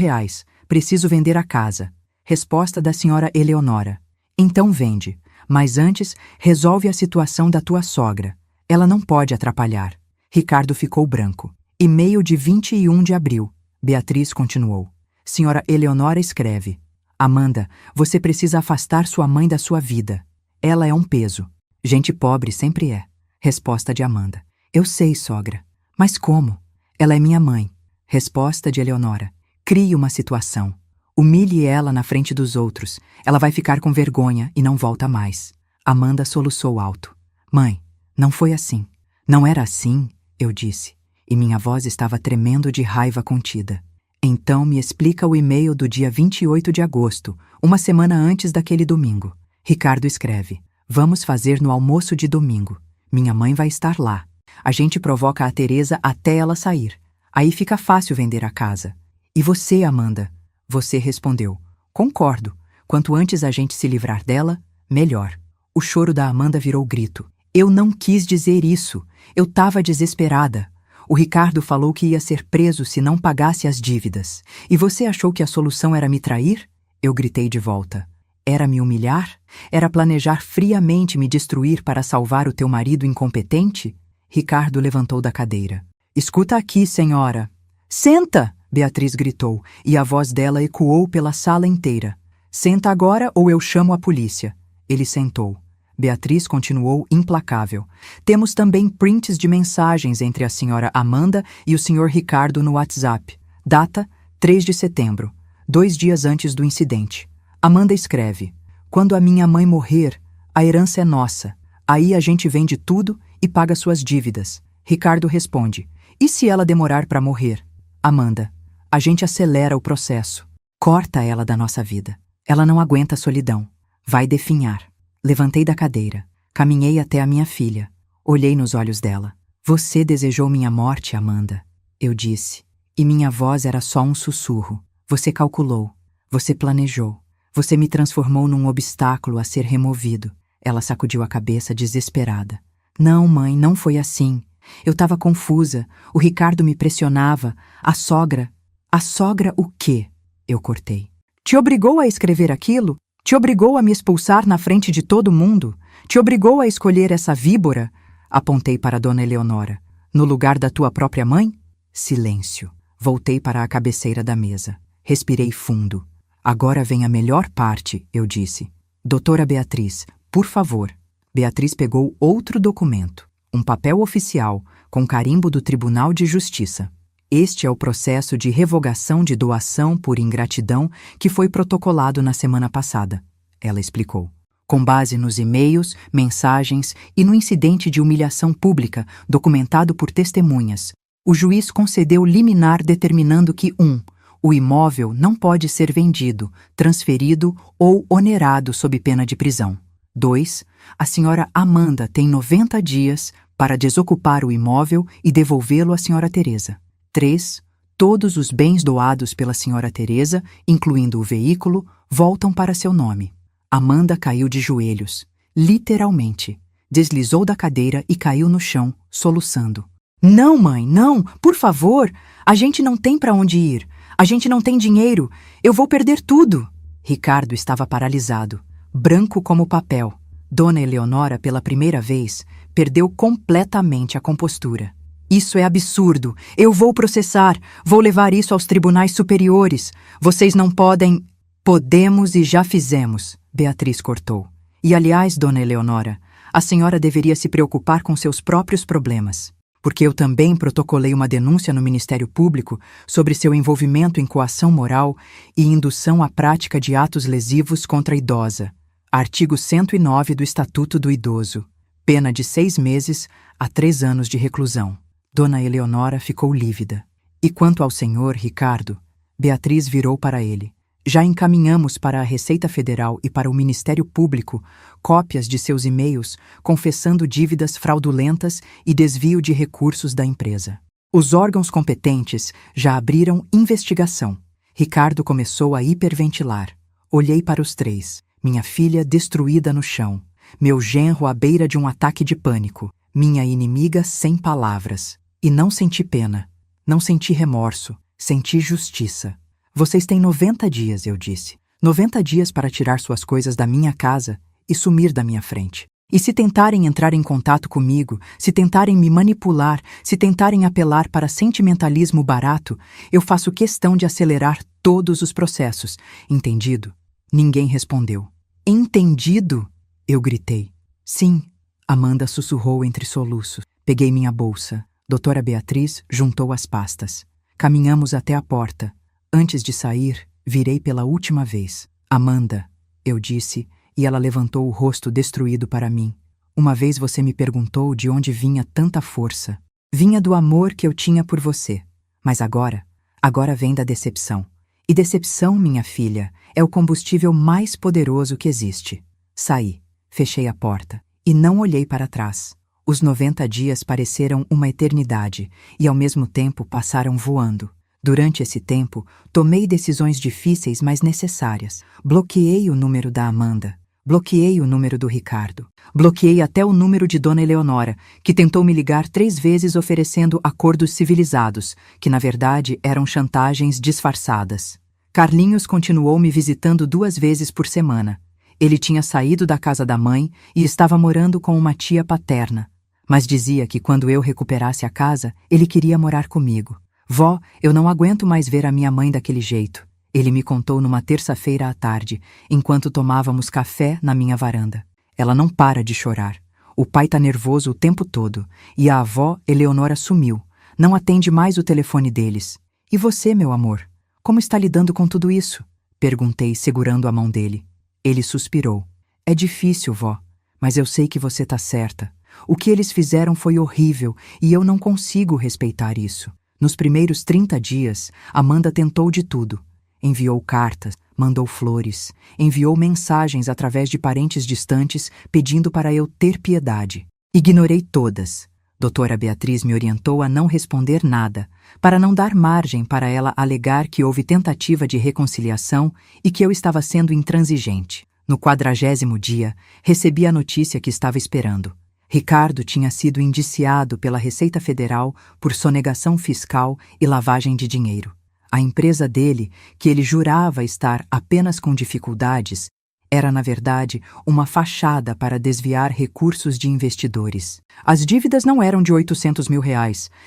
Preciso vender a casa. Resposta da Sra. Eleonora: Então vende, mas antes resolve a situação da tua sogra. Ela não pode atrapalhar. Ricardo ficou branco. E-mail de 21 de abril. Beatriz continuou. Sra. Eleonora escreve: Amanda, você precisa afastar sua mãe da sua vida. Ela é um peso. Gente pobre sempre é. Resposta de Amanda: Eu sei, sogra. Mas como? Ela é minha mãe. Resposta de Eleonora: Crie uma situação. Humilhe ela na frente dos outros. Ela vai ficar com vergonha e não volta mais. Amanda soluçou alto. Mãe, não foi assim. Não era assim, eu disse, e minha voz estava tremendo de raiva contida. Então me explica o e-mail do dia 28 de agosto, uma semana antes daquele domingo. Ricardo escreve: Vamos fazer no almoço de domingo. Minha mãe vai estar lá. A gente provoca a Teresa até ela sair. Aí fica fácil vender a casa. E você, Amanda? Você respondeu: Concordo. Quanto antes a gente se livrar dela, melhor. O choro da Amanda virou grito. Eu não quis dizer isso. Eu estava desesperada. O Ricardo falou que ia ser preso se não pagasse as dívidas. E você achou que a solução era me trair? Eu gritei de volta. Era me humilhar? Era planejar friamente me destruir para salvar o teu marido incompetente? Ricardo levantou da cadeira. Escuta aqui, senhora. Senta! Beatriz gritou, e a voz dela ecoou pela sala inteira. Senta agora ou eu chamo a polícia. Ele sentou. Beatriz continuou implacável. Temos também prints de mensagens entre a senhora Amanda e o senhor Ricardo no WhatsApp. Data: 3 de setembro, 2 dias antes do incidente. Amanda escreve: Quando a minha mãe morrer, a herança é nossa. Aí a gente vende tudo e paga suas dívidas. Ricardo responde: E se ela demorar para morrer? Amanda: A gente acelera o processo. Corta ela da nossa vida. Ela não aguenta a solidão. Vai definhar. Levantei da cadeira. Caminhei até a minha filha. Olhei nos olhos dela. Você desejou minha morte, Amanda, eu disse. E minha voz era só um sussurro. Você calculou. Você planejou. Você me transformou num obstáculo a ser removido. Ela sacudiu a cabeça desesperada. Não, mãe, não foi assim. Eu estava confusa. O Ricardo me pressionava. A sogra... A sogra o quê? Eu cortei. Te obrigou a escrever aquilo? Te obrigou a me expulsar na frente de todo mundo? Te obrigou a escolher essa víbora? Apontei para Dona Eleonora. No lugar da tua própria mãe? Silêncio. Voltei para a cabeceira da mesa. Respirei fundo. Agora vem a melhor parte, eu disse. Doutora Beatriz, por favor. Beatriz pegou outro documento, um papel oficial, com carimbo do Tribunal de Justiça. Este é o processo de revogação de doação por ingratidão que foi protocolado na semana passada, ela explicou. Com base nos e-mails, mensagens e no incidente de humilhação pública documentado por testemunhas, o juiz concedeu liminar determinando que 1. O imóvel não pode ser vendido, transferido ou onerado sob pena de prisão. 2. A senhora Amanda tem 90 dias para desocupar o imóvel e devolvê-lo à senhora Teresa. 3. Todos os bens doados pela senhora Teresa, incluindo o veículo, voltam para seu nome. Amanda caiu de joelhos, literalmente. Deslizou da cadeira e caiu no chão, soluçando. Não, mãe, não, por favor. A gente não tem para onde ir. A gente não tem dinheiro. Eu vou perder tudo. Ricardo estava paralisado, branco como papel. Dona Eleonora, pela primeira vez, perdeu completamente a compostura. Isso é absurdo. Eu vou processar. Vou levar isso aos tribunais superiores. Vocês não podem... Podemos e já fizemos, Beatriz cortou. E, aliás, Dona Eleonora, a senhora deveria se preocupar com seus próprios problemas. Porque eu também protocolei uma denúncia no Ministério Público sobre seu envolvimento em coação moral e indução à prática de atos lesivos contra a idosa. Artigo 109 do Estatuto do Idoso. Pena de 6 meses a 3 anos de reclusão. Dona Eleonora ficou lívida. E quanto ao senhor, Ricardo, Beatriz virou para ele. Já encaminhamos para a Receita Federal e para o Ministério Público cópias de seus e-mails confessando dívidas fraudulentas e desvio de recursos da empresa. Os órgãos competentes já abriram investigação. Ricardo começou a hiperventilar. Olhei para os 3. Minha filha destruída no chão. Meu genro à beira de um ataque de pânico. Minha inimiga sem palavras. E não senti pena. Não senti remorso. Senti justiça. Vocês têm 90 dias, eu disse. 90 dias para tirar suas coisas da minha casa e sumir da minha frente. E se tentarem entrar em contato comigo, se tentarem me manipular, se tentarem apelar para sentimentalismo barato, eu faço questão de acelerar todos os processos. Entendido? Ninguém respondeu. Entendido? Eu gritei. Sim, Amanda sussurrou entre soluços. Peguei minha bolsa. Doutora Beatriz juntou as pastas. Caminhamos até a porta. Antes de sair, virei pela última vez. Amanda, eu disse, e ela levantou o rosto destruído para mim. Uma vez você me perguntou de onde vinha tanta força. Vinha do amor que eu tinha por você. Mas agora vem da decepção. E decepção, minha filha, é o combustível mais poderoso que existe. Saí, fechei a porta e não olhei para trás. Os 90 dias pareceram uma eternidade e ao mesmo tempo passaram voando. Durante esse tempo, tomei decisões difíceis, mas necessárias. Bloqueei o número da Amanda. Bloqueei o número do Ricardo. Bloqueei até o número de Dona Eleonora, que tentou me ligar 3 vezes oferecendo acordos civilizados, que na verdade eram chantagens disfarçadas. Carlinhos continuou me visitando 2 vezes por semana. Ele tinha saído da casa da mãe e estava morando com uma tia paterna. Mas dizia que quando eu recuperasse a casa, ele queria morar comigo. Vó, eu não aguento mais ver a minha mãe daquele jeito. Ele me contou numa terça-feira à tarde, enquanto tomávamos café na minha varanda. Ela não para de chorar. O pai tá nervoso o tempo todo. E a avó, Eleonora, sumiu. Não atende mais o telefone deles. E você, meu amor? Como está lidando com tudo isso? Perguntei, segurando a mão dele. Ele suspirou. É difícil, vó, mas eu sei que você tá certa. O que eles fizeram foi horrível e eu não consigo respeitar isso. Nos primeiros 30 dias, Amanda tentou de tudo. Enviou cartas, mandou flores, enviou mensagens através de parentes distantes pedindo para eu ter piedade. Ignorei todas. Doutora Beatriz me orientou a não responder nada, para não dar margem para ela alegar que houve tentativa de reconciliação e que eu estava sendo intransigente. No 40º dia, recebi a notícia que estava esperando. Ricardo tinha sido indiciado pela Receita Federal por sonegação fiscal e lavagem de dinheiro. A empresa dele, que ele jurava estar apenas com dificuldades, era, na verdade, uma fachada para desviar recursos de investidores. As dívidas não eram de R$800 mil,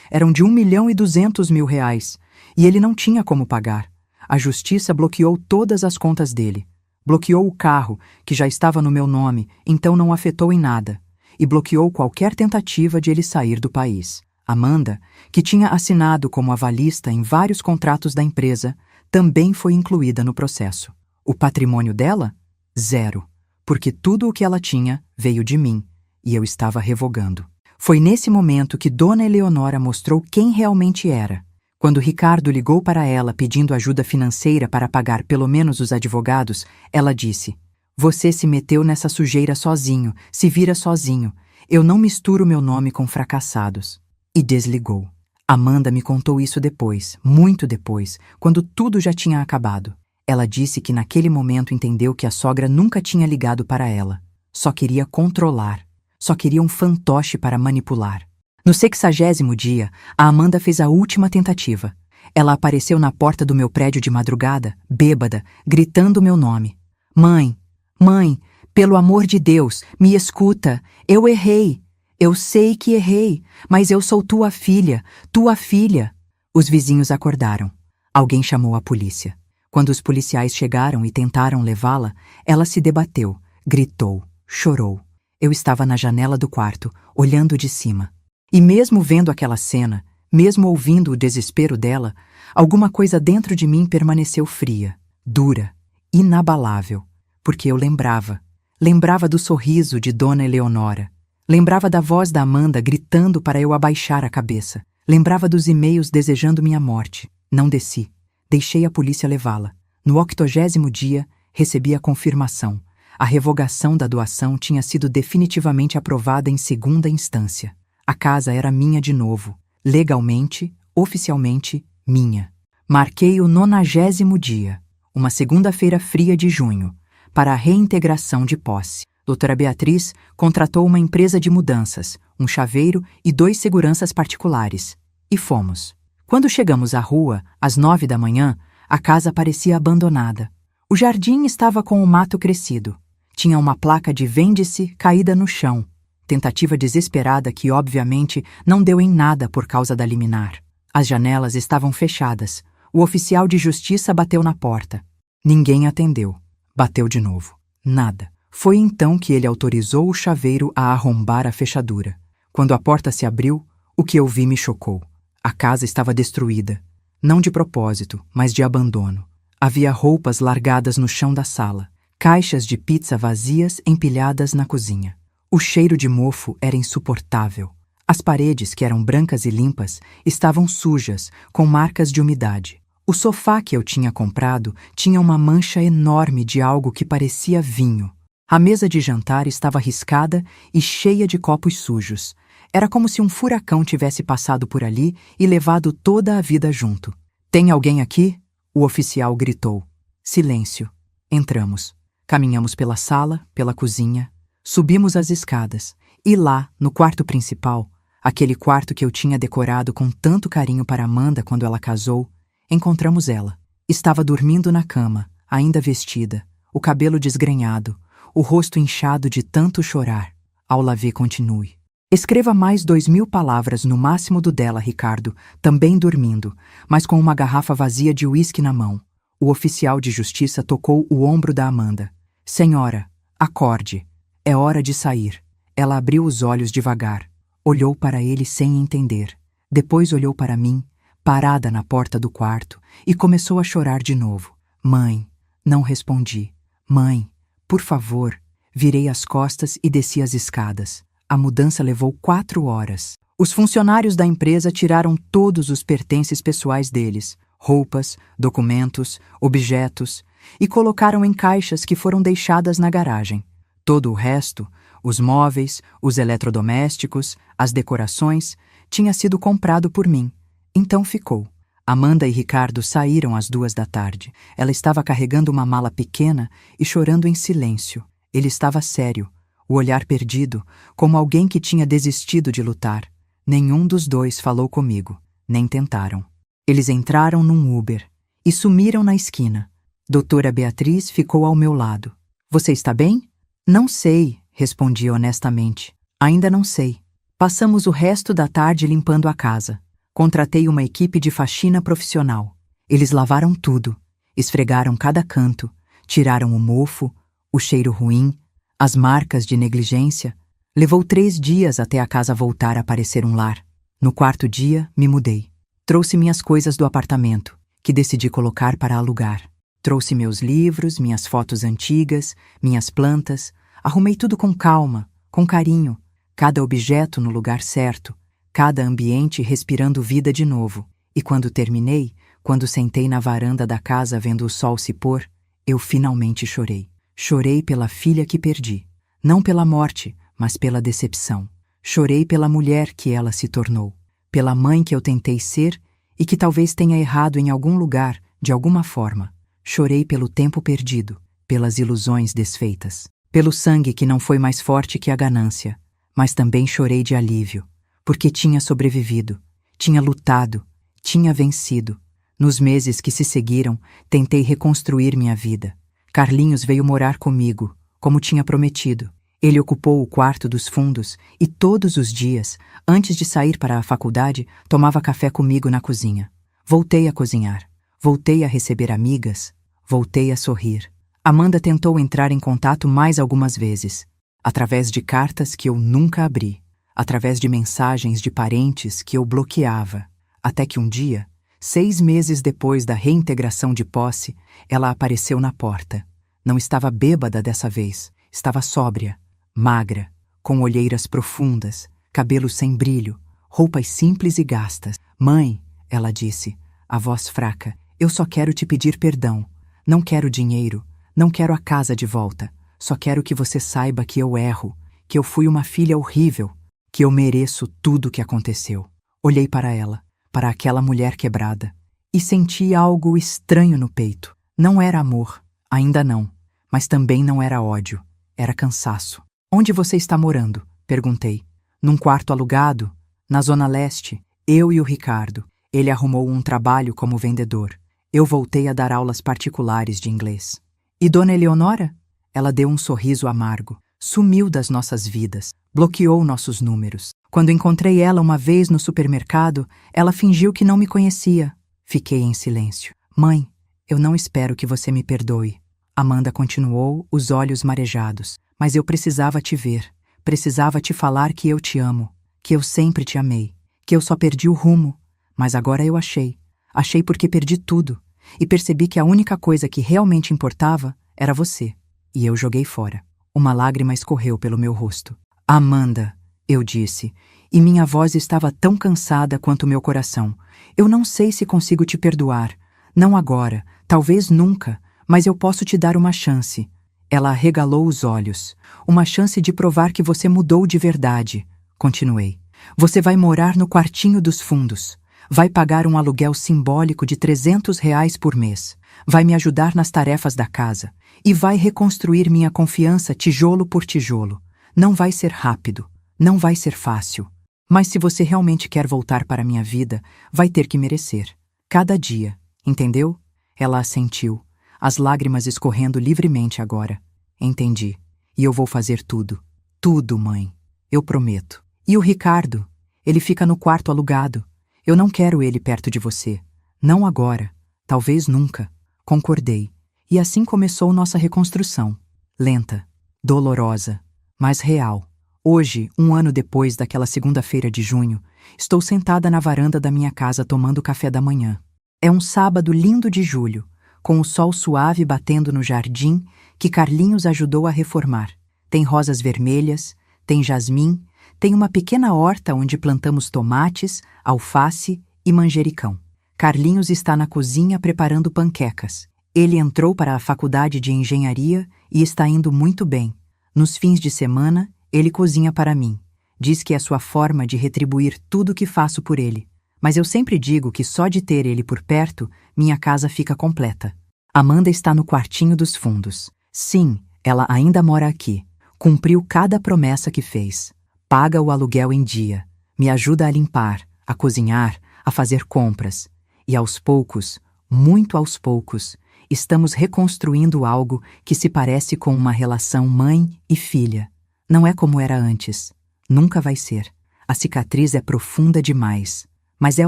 eram de R$1.200.000, e ele não tinha como pagar. A justiça bloqueou todas as contas dele. Bloqueou o carro, que já estava no meu nome, então não afetou em nada, e bloqueou qualquer tentativa de ele sair do país. Amanda, que tinha assinado como avalista em vários contratos da empresa, também foi incluída no processo. O patrimônio dela? 0, porque tudo o que ela tinha veio de mim, e eu estava revogando. Foi nesse momento que Dona Eleonora mostrou quem realmente era. Quando Ricardo ligou para ela pedindo ajuda financeira para pagar pelo menos os advogados, ela disse: "Você se meteu nessa sujeira sozinho, se vira sozinho. Eu não misturo meu nome com fracassados." E desligou. Amanda me contou isso depois, muito depois, quando tudo já tinha acabado. Ela disse que naquele momento entendeu que a sogra nunca tinha ligado para ela. Só queria controlar. Só queria um fantoche para manipular. No 60º dia, a Amanda fez a última tentativa. Ela apareceu na porta do meu prédio de madrugada, bêbada, gritando meu nome. "Mãe, mãe, pelo amor de Deus, me escuta. Eu errei. Eu sei que errei, mas eu sou tua filha, tua filha." Os vizinhos acordaram. Alguém chamou a polícia. Quando os policiais chegaram e tentaram levá-la, ela se debateu, gritou, chorou. Eu estava na janela do quarto, olhando de cima. E mesmo vendo aquela cena, mesmo ouvindo o desespero dela, alguma coisa dentro de mim permaneceu fria, dura, inabalável, porque eu lembrava do sorriso de Dona Eleonora, lembrava da voz da Amanda gritando para eu abaixar a cabeça, lembrava dos e-mails desejando minha morte. Não desci. Deixei a polícia levá-la. No 80º dia, recebi a confirmação. A revogação da doação tinha sido definitivamente aprovada em segunda instância. A casa era minha de novo. Legalmente, oficialmente, minha. Marquei o 90º dia, uma segunda-feira fria de junho, para a reintegração de posse. Doutora Beatriz contratou uma empresa de mudanças, um chaveiro e 2 seguranças particulares. E fomos. Quando chegamos à rua, às 9 da manhã, a casa parecia abandonada. O jardim estava com o mato crescido. Tinha uma placa de "Vende-se" caída no chão. Tentativa desesperada que, obviamente, não deu em nada por causa da liminar. As janelas estavam fechadas. O oficial de justiça bateu na porta. Ninguém atendeu. Bateu de novo. Nada. Foi então que ele autorizou o chaveiro a arrombar a fechadura. Quando a porta se abriu, o que eu vi me chocou. A casa estava destruída, não de propósito, mas de abandono. Havia roupas largadas no chão da sala, caixas de pizza vazias empilhadas na cozinha. O cheiro de mofo era insuportável. As paredes, que eram brancas e limpas, estavam sujas, com marcas de umidade. O sofá que eu tinha comprado tinha uma mancha enorme de algo que parecia vinho. A mesa de jantar estava riscada e cheia de copos sujos. Era como se um furacão tivesse passado por ali e levado toda a vida junto. "Tem alguém aqui?" O oficial gritou. Silêncio. Entramos. Caminhamos pela sala, pela cozinha. Subimos as escadas. E lá, no quarto principal, aquele quarto que eu tinha decorado com tanto carinho para Amanda quando ela casou, encontramos ela. Estava dormindo na cama, ainda vestida, o cabelo desgrenhado, o rosto inchado de tanto chorar. Aulavê continue. Escreva mais 2.000 palavras no máximo do dela, Ricardo, também dormindo, mas com uma garrafa vazia de uísque na mão. O oficial de justiça tocou o ombro da Amanda. "Senhora, acorde. É hora de sair." Ela abriu os olhos devagar. Olhou para ele sem entender. Depois olhou para mim, parada na porta do quarto, e começou a chorar de novo. "Mãe." Não respondi. "Mãe, por favor." Virei as costas e desci as escadas. A mudança levou 4 horas. Os funcionários da empresa tiraram todos os pertences pessoais deles, roupas, documentos, objetos, e colocaram em caixas que foram deixadas na garagem. Todo o resto, Os móveis, os eletrodomésticos, as decorações, tinha sido comprado por mim. Então ficou. Amanda e Ricardo saíram às 2 da tarde. Ela estava carregando uma mala pequena e chorando em silêncio. Ele estava sério, o olhar perdido, como alguém que tinha desistido de lutar. Nenhum dos dois falou comigo, nem tentaram. Eles entraram num Uber e sumiram na esquina. Doutora Beatriz ficou ao meu lado. Você está bem? Não sei, respondi honestamente. Ainda não sei. Passamos o resto da tarde limpando a casa. Contratei uma equipe de faxina profissional. Eles lavaram tudo, esfregaram cada canto, tiraram o mofo, o cheiro ruim, as marcas de negligência. Levou 3 dias até a casa voltar a parecer um lar. No 4º dia, me mudei. Trouxe minhas coisas do apartamento, que decidi colocar para alugar. Trouxe meus livros, minhas fotos antigas, minhas plantas. Arrumei tudo com calma, com carinho, cada objeto no lugar certo, cada ambiente respirando vida de novo. E quando terminei, quando sentei na varanda da casa vendo o sol se pôr, eu finalmente chorei. Chorei pela filha que perdi. Não pela morte, mas pela decepção. Chorei pela mulher que ela se tornou. Pela mãe que eu tentei ser e que talvez tenha errado em algum lugar, de alguma forma. Chorei pelo tempo perdido, pelas ilusões desfeitas. Pelo sangue que não foi mais forte que a ganância. Mas também chorei de alívio, porque tinha sobrevivido, tinha lutado, tinha vencido. Nos meses que se seguiram, tentei reconstruir minha vida. Carlinhos veio morar comigo, como tinha prometido. Ele ocupou o quarto dos fundos e todos os dias, antes de sair para a faculdade, tomava café comigo na cozinha. Voltei a cozinhar, voltei a receber amigas, voltei a sorrir. Amanda tentou entrar em contato mais algumas vezes, através de cartas que eu nunca abri, através de mensagens de parentes que eu bloqueava, até que um dia, 6 meses depois da reintegração de posse, ela apareceu na porta. Não estava bêbada dessa vez, estava sóbria, magra, com olheiras profundas, cabelos sem brilho, roupas simples e gastas. Mãe, ela disse, a voz fraca, eu só quero te pedir perdão. Não quero dinheiro, não quero a casa de volta. Só quero que você saiba que eu erro, que eu fui uma filha horrível, que eu mereço tudo o que aconteceu. Olhei para ela, para aquela mulher quebrada, e senti algo estranho no peito. Não era amor, ainda não, mas também não era ódio, era cansaço. Onde você está morando? Perguntei. Num quarto alugado, na Zona Leste, eu e o Ricardo. Ele arrumou um trabalho como vendedor. Eu voltei a dar aulas particulares de inglês. E Dona Eleonora? Ela deu um sorriso amargo. Sumiu das nossas vidas, bloqueou nossos números. Quando encontrei ela uma vez no supermercado, ela fingiu que não me conhecia. Fiquei em silêncio. Mãe, eu não espero que você me perdoe. Amanda continuou, os olhos marejados. Mas eu precisava te ver. Precisava te falar que eu te amo. Que eu sempre te amei. Que eu só perdi o rumo. Mas agora eu achei. Achei porque perdi tudo. E percebi que a única coisa que realmente importava era você. E eu joguei fora. Uma lágrima escorreu pelo meu rosto. Amanda, eu disse, e minha voz estava tão cansada quanto meu coração. Eu não sei se consigo te perdoar. Não agora, talvez nunca, mas eu posso te dar uma chance. Ela arregalou os olhos. Uma chance de provar que você mudou de verdade. Continuei. Você vai morar no quartinho dos fundos. Vai pagar um aluguel simbólico de R$ 300 por mês. Vai me ajudar nas tarefas da casa. E vai reconstruir minha confiança tijolo por tijolo. Não vai ser rápido. Não vai ser fácil. Mas se você realmente quer voltar para a minha vida, vai ter que merecer. Cada dia. Entendeu? Ela assentiu, as lágrimas escorrendo livremente agora. Entendi. E eu vou fazer tudo. Tudo, mãe. Eu prometo. E o Ricardo? Ele fica no quarto alugado. Eu não quero ele perto de você. Não agora. Talvez nunca. Concordei. E assim começou nossa reconstrução. Lenta, dolorosa, mas real. Hoje, 1 ano depois daquela segunda-feira de junho, estou sentada na varanda da minha casa tomando café da manhã. É um sábado lindo de julho, com o sol suave batendo no jardim que Carlinhos ajudou a reformar. Tem rosas vermelhas, tem jasmim, tem uma pequena horta onde plantamos tomates, alface e manjericão. Carlinhos está na cozinha preparando panquecas. Ele entrou para a faculdade de engenharia e está indo muito bem. Nos fins de semana, Ele cozinha para mim. Diz que é sua forma de retribuir tudo o que faço por ele. Mas eu sempre digo que só de ter ele por perto, minha casa fica completa. Amanda está no quartinho dos fundos. Sim, ela ainda mora aqui. Cumpriu cada promessa que fez. Paga o aluguel em dia. Me ajuda a limpar, a cozinhar, a fazer compras. E aos poucos, muito aos poucos, estamos reconstruindo algo que se parece com uma relação mãe e filha. Não é como era antes. Nunca vai ser. A cicatriz é profunda demais. Mas é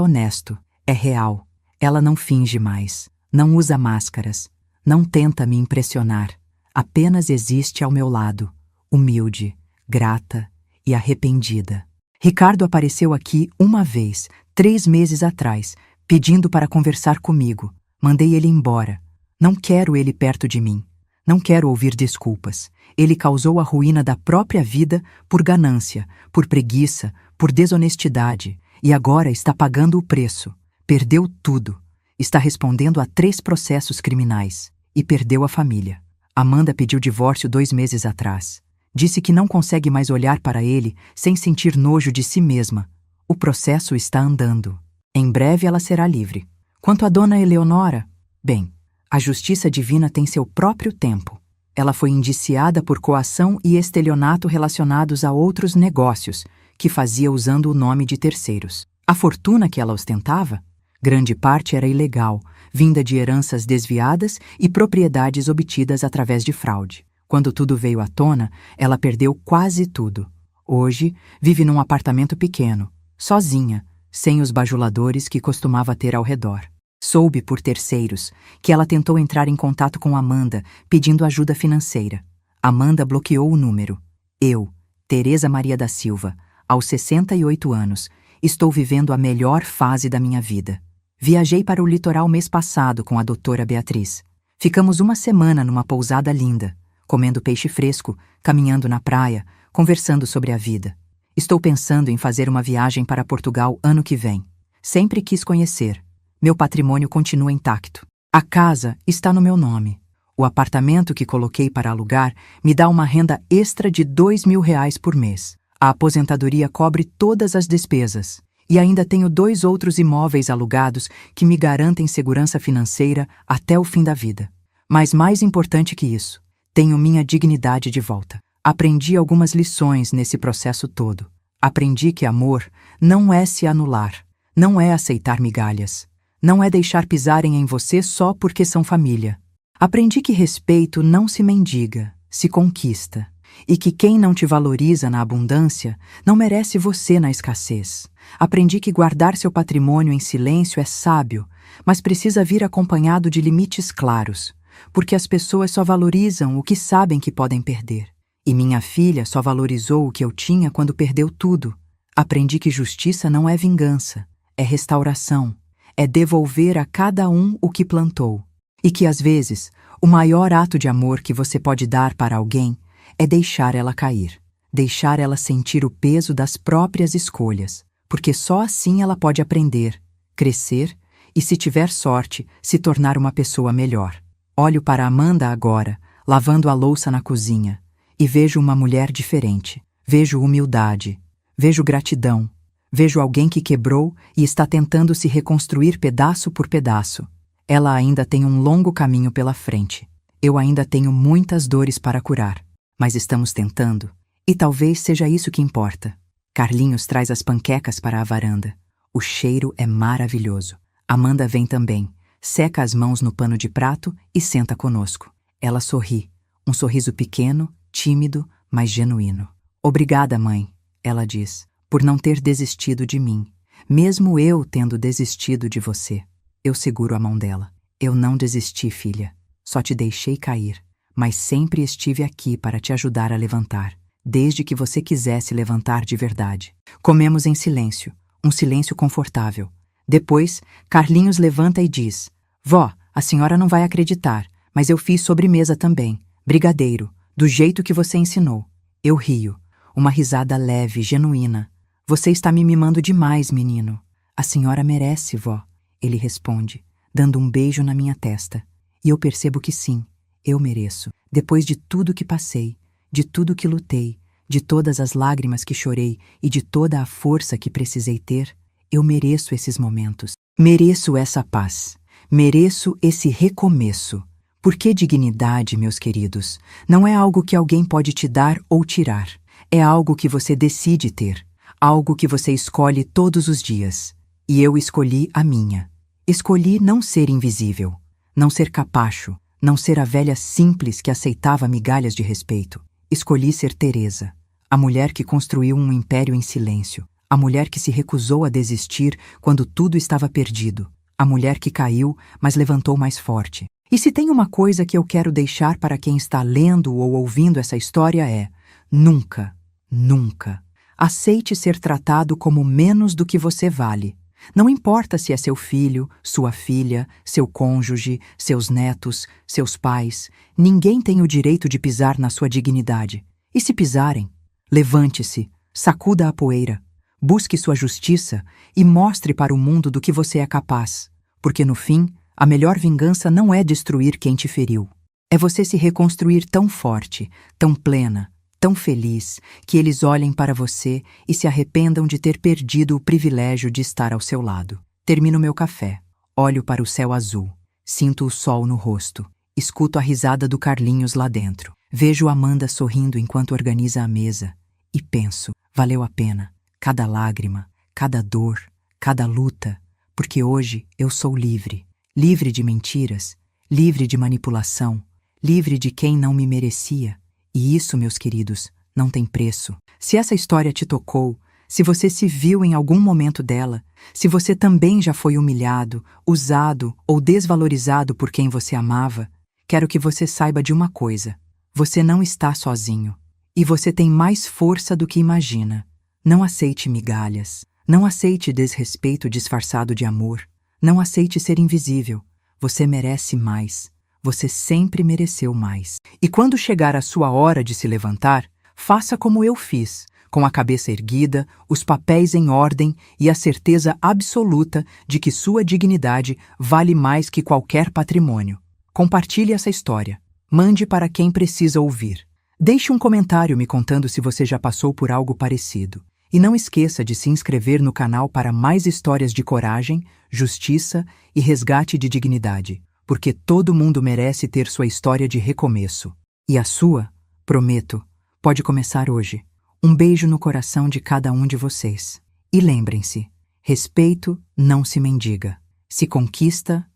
honesto, é real. Ela não finge mais, não usa máscaras, não tenta me impressionar. Apenas existe ao meu lado, humilde, grata e arrependida. Ricardo apareceu aqui uma vez, 3 meses atrás, pedindo para conversar comigo. Mandei ele embora. Não quero ele perto de mim. Não quero ouvir desculpas. Ele causou a ruína da própria vida por ganância, por preguiça, por desonestidade. E agora está pagando o preço. Perdeu tudo. Está respondendo a 3 processos criminais. E perdeu a família. Amanda pediu divórcio 2 meses atrás. Disse que não consegue mais olhar para ele sem sentir nojo de si mesma. O processo está andando. Em breve ela será livre. Quanto à dona Eleonora, bem, a justiça divina tem seu próprio tempo. Ela foi indiciada por coação e estelionato relacionados a outros negócios, que fazia usando o nome de terceiros. A fortuna que ela ostentava, grande parte era ilegal, vinda de heranças desviadas e propriedades obtidas através de fraude. Quando tudo veio à tona, ela perdeu quase tudo. Hoje, vive num apartamento pequeno, sozinha, sem os bajuladores que costumava ter ao redor. Soube por terceiros que ela tentou entrar em contato com Amanda, pedindo ajuda financeira. Amanda bloqueou o número. Eu, Teresa Maria da Silva, aos 68 anos, estou vivendo a melhor fase da minha vida. Viajei para o litoral mês passado com a doutora Beatriz. Ficamos uma semana numa pousada linda, comendo peixe fresco, caminhando na praia, conversando sobre a vida. Estou pensando em fazer uma viagem para Portugal ano que vem. Sempre quis conhecer. Meu patrimônio continua intacto. A casa está no meu nome. O apartamento que coloquei para alugar me dá uma renda extra de R$ 2.000 por mês. A aposentadoria cobre todas as despesas. E ainda tenho 2 outros imóveis alugados que me garantem segurança financeira até o fim da vida. Mas mais importante que isso, tenho minha dignidade de volta. Aprendi algumas lições nesse processo todo. Aprendi que amor não é se anular, não é aceitar migalhas, não é deixar pisarem em você só porque são família. Aprendi que respeito não se mendiga, se conquista. E que quem não te valoriza na abundância não merece você na escassez. Aprendi que guardar seu patrimônio em silêncio é sábio, mas precisa vir acompanhado de limites claros, porque as pessoas só valorizam o que sabem que podem perder. E minha filha só valorizou o que eu tinha quando perdeu tudo. Aprendi que justiça não é vingança, é restauração, é devolver a cada um o que plantou. E que às vezes, o maior ato de amor que você pode dar para alguém é deixar ela cair, deixar ela sentir o peso das próprias escolhas, porque só assim ela pode aprender, crescer e, se tiver sorte, se tornar uma pessoa melhor. Olho para Amanda agora, lavando a louça na cozinha, e vejo uma mulher diferente. Vejo humildade, vejo gratidão, vejo alguém que quebrou e está tentando se reconstruir pedaço por pedaço. Ela ainda tem um longo caminho pela frente. Eu ainda tenho muitas dores para curar. Mas estamos tentando, e talvez seja isso que importa. Carlinhos traz as panquecas para a varanda. O cheiro é maravilhoso. Amanda vem também, seca as mãos no pano de prato e senta conosco. Ela sorri, um sorriso pequeno, tímido, mas genuíno. Obrigada, mãe, ela diz, por não ter desistido de mim, mesmo eu tendo desistido de você. Eu seguro a mão dela. Eu não desisti, filha. Só te deixei cair. Mas sempre estive aqui para te ajudar a levantar, desde que você quisesse levantar de verdade. Comemos em silêncio, um silêncio confortável. Depois, Carlinhos levanta e diz: Vó, a senhora não vai acreditar, mas eu fiz sobremesa também, brigadeiro, do jeito que você ensinou. Eu rio, uma risada leve, genuína. Você está me mimando demais, menino. A senhora merece, vó, ele responde, dando um beijo na minha testa. E eu percebo que sim. Eu mereço, depois de tudo que passei, de tudo que lutei, de todas as lágrimas que chorei e de toda a força que precisei ter, eu mereço esses momentos. Mereço essa paz. Mereço esse recomeço. Porque dignidade, meus queridos, não é algo que alguém pode te dar ou tirar. É algo que você decide ter. Algo que você escolhe todos os dias. E eu escolhi a minha. Escolhi não ser invisível, não ser capacho, não ser a velha simples que aceitava migalhas de respeito. Escolhi ser Teresa, a mulher que construiu um império em silêncio, a mulher que se recusou a desistir quando tudo estava perdido, a mulher que caiu, mas levantou mais forte. E se tem uma coisa que eu quero deixar para quem está lendo ou ouvindo essa história é: nunca, nunca aceite ser tratado como menos do que você vale. Não importa se é seu filho, sua filha, seu cônjuge, seus netos, seus pais, ninguém tem o direito de pisar na sua dignidade. E se pisarem, levante-se, sacuda a poeira, busque sua justiça e mostre para o mundo do que você é capaz, porque no fim, a melhor vingança não é destruir quem te feriu. É você se reconstruir tão forte, tão plena, tão feliz, que eles olhem para você e se arrependam de ter perdido o privilégio de estar ao seu lado. Termino meu café, olho para o céu azul, sinto o sol no rosto, escuto a risada do Carlinhos lá dentro, vejo Amanda sorrindo enquanto organiza a mesa e penso, valeu a pena, cada lágrima, cada dor, cada luta, porque hoje eu sou livre, livre de mentiras, livre de manipulação, livre de quem não me merecia. E isso, meus queridos, não tem preço. Se essa história te tocou, se você se viu em algum momento dela, se você também já foi humilhado, usado ou desvalorizado por quem você amava, quero que você saiba de uma coisa: você não está sozinho. E você tem mais força do que imagina. Não aceite migalhas. Não aceite desrespeito disfarçado de amor. Não aceite ser invisível. Você merece mais. Você sempre mereceu mais. E quando chegar a sua hora de se levantar, faça como eu fiz, com a cabeça erguida, os papéis em ordem e a certeza absoluta de que sua dignidade vale mais que qualquer patrimônio. Compartilhe essa história. Mande para quem precisa ouvir. Deixe um comentário me contando se você já passou por algo parecido. E não esqueça de se inscrever no canal para mais histórias de coragem, justiça e resgate de dignidade. Porque todo mundo merece ter sua história de recomeço. E a sua, prometo, pode começar hoje. Um beijo no coração de cada um de vocês. E lembrem-se, respeito não se mendiga, se conquista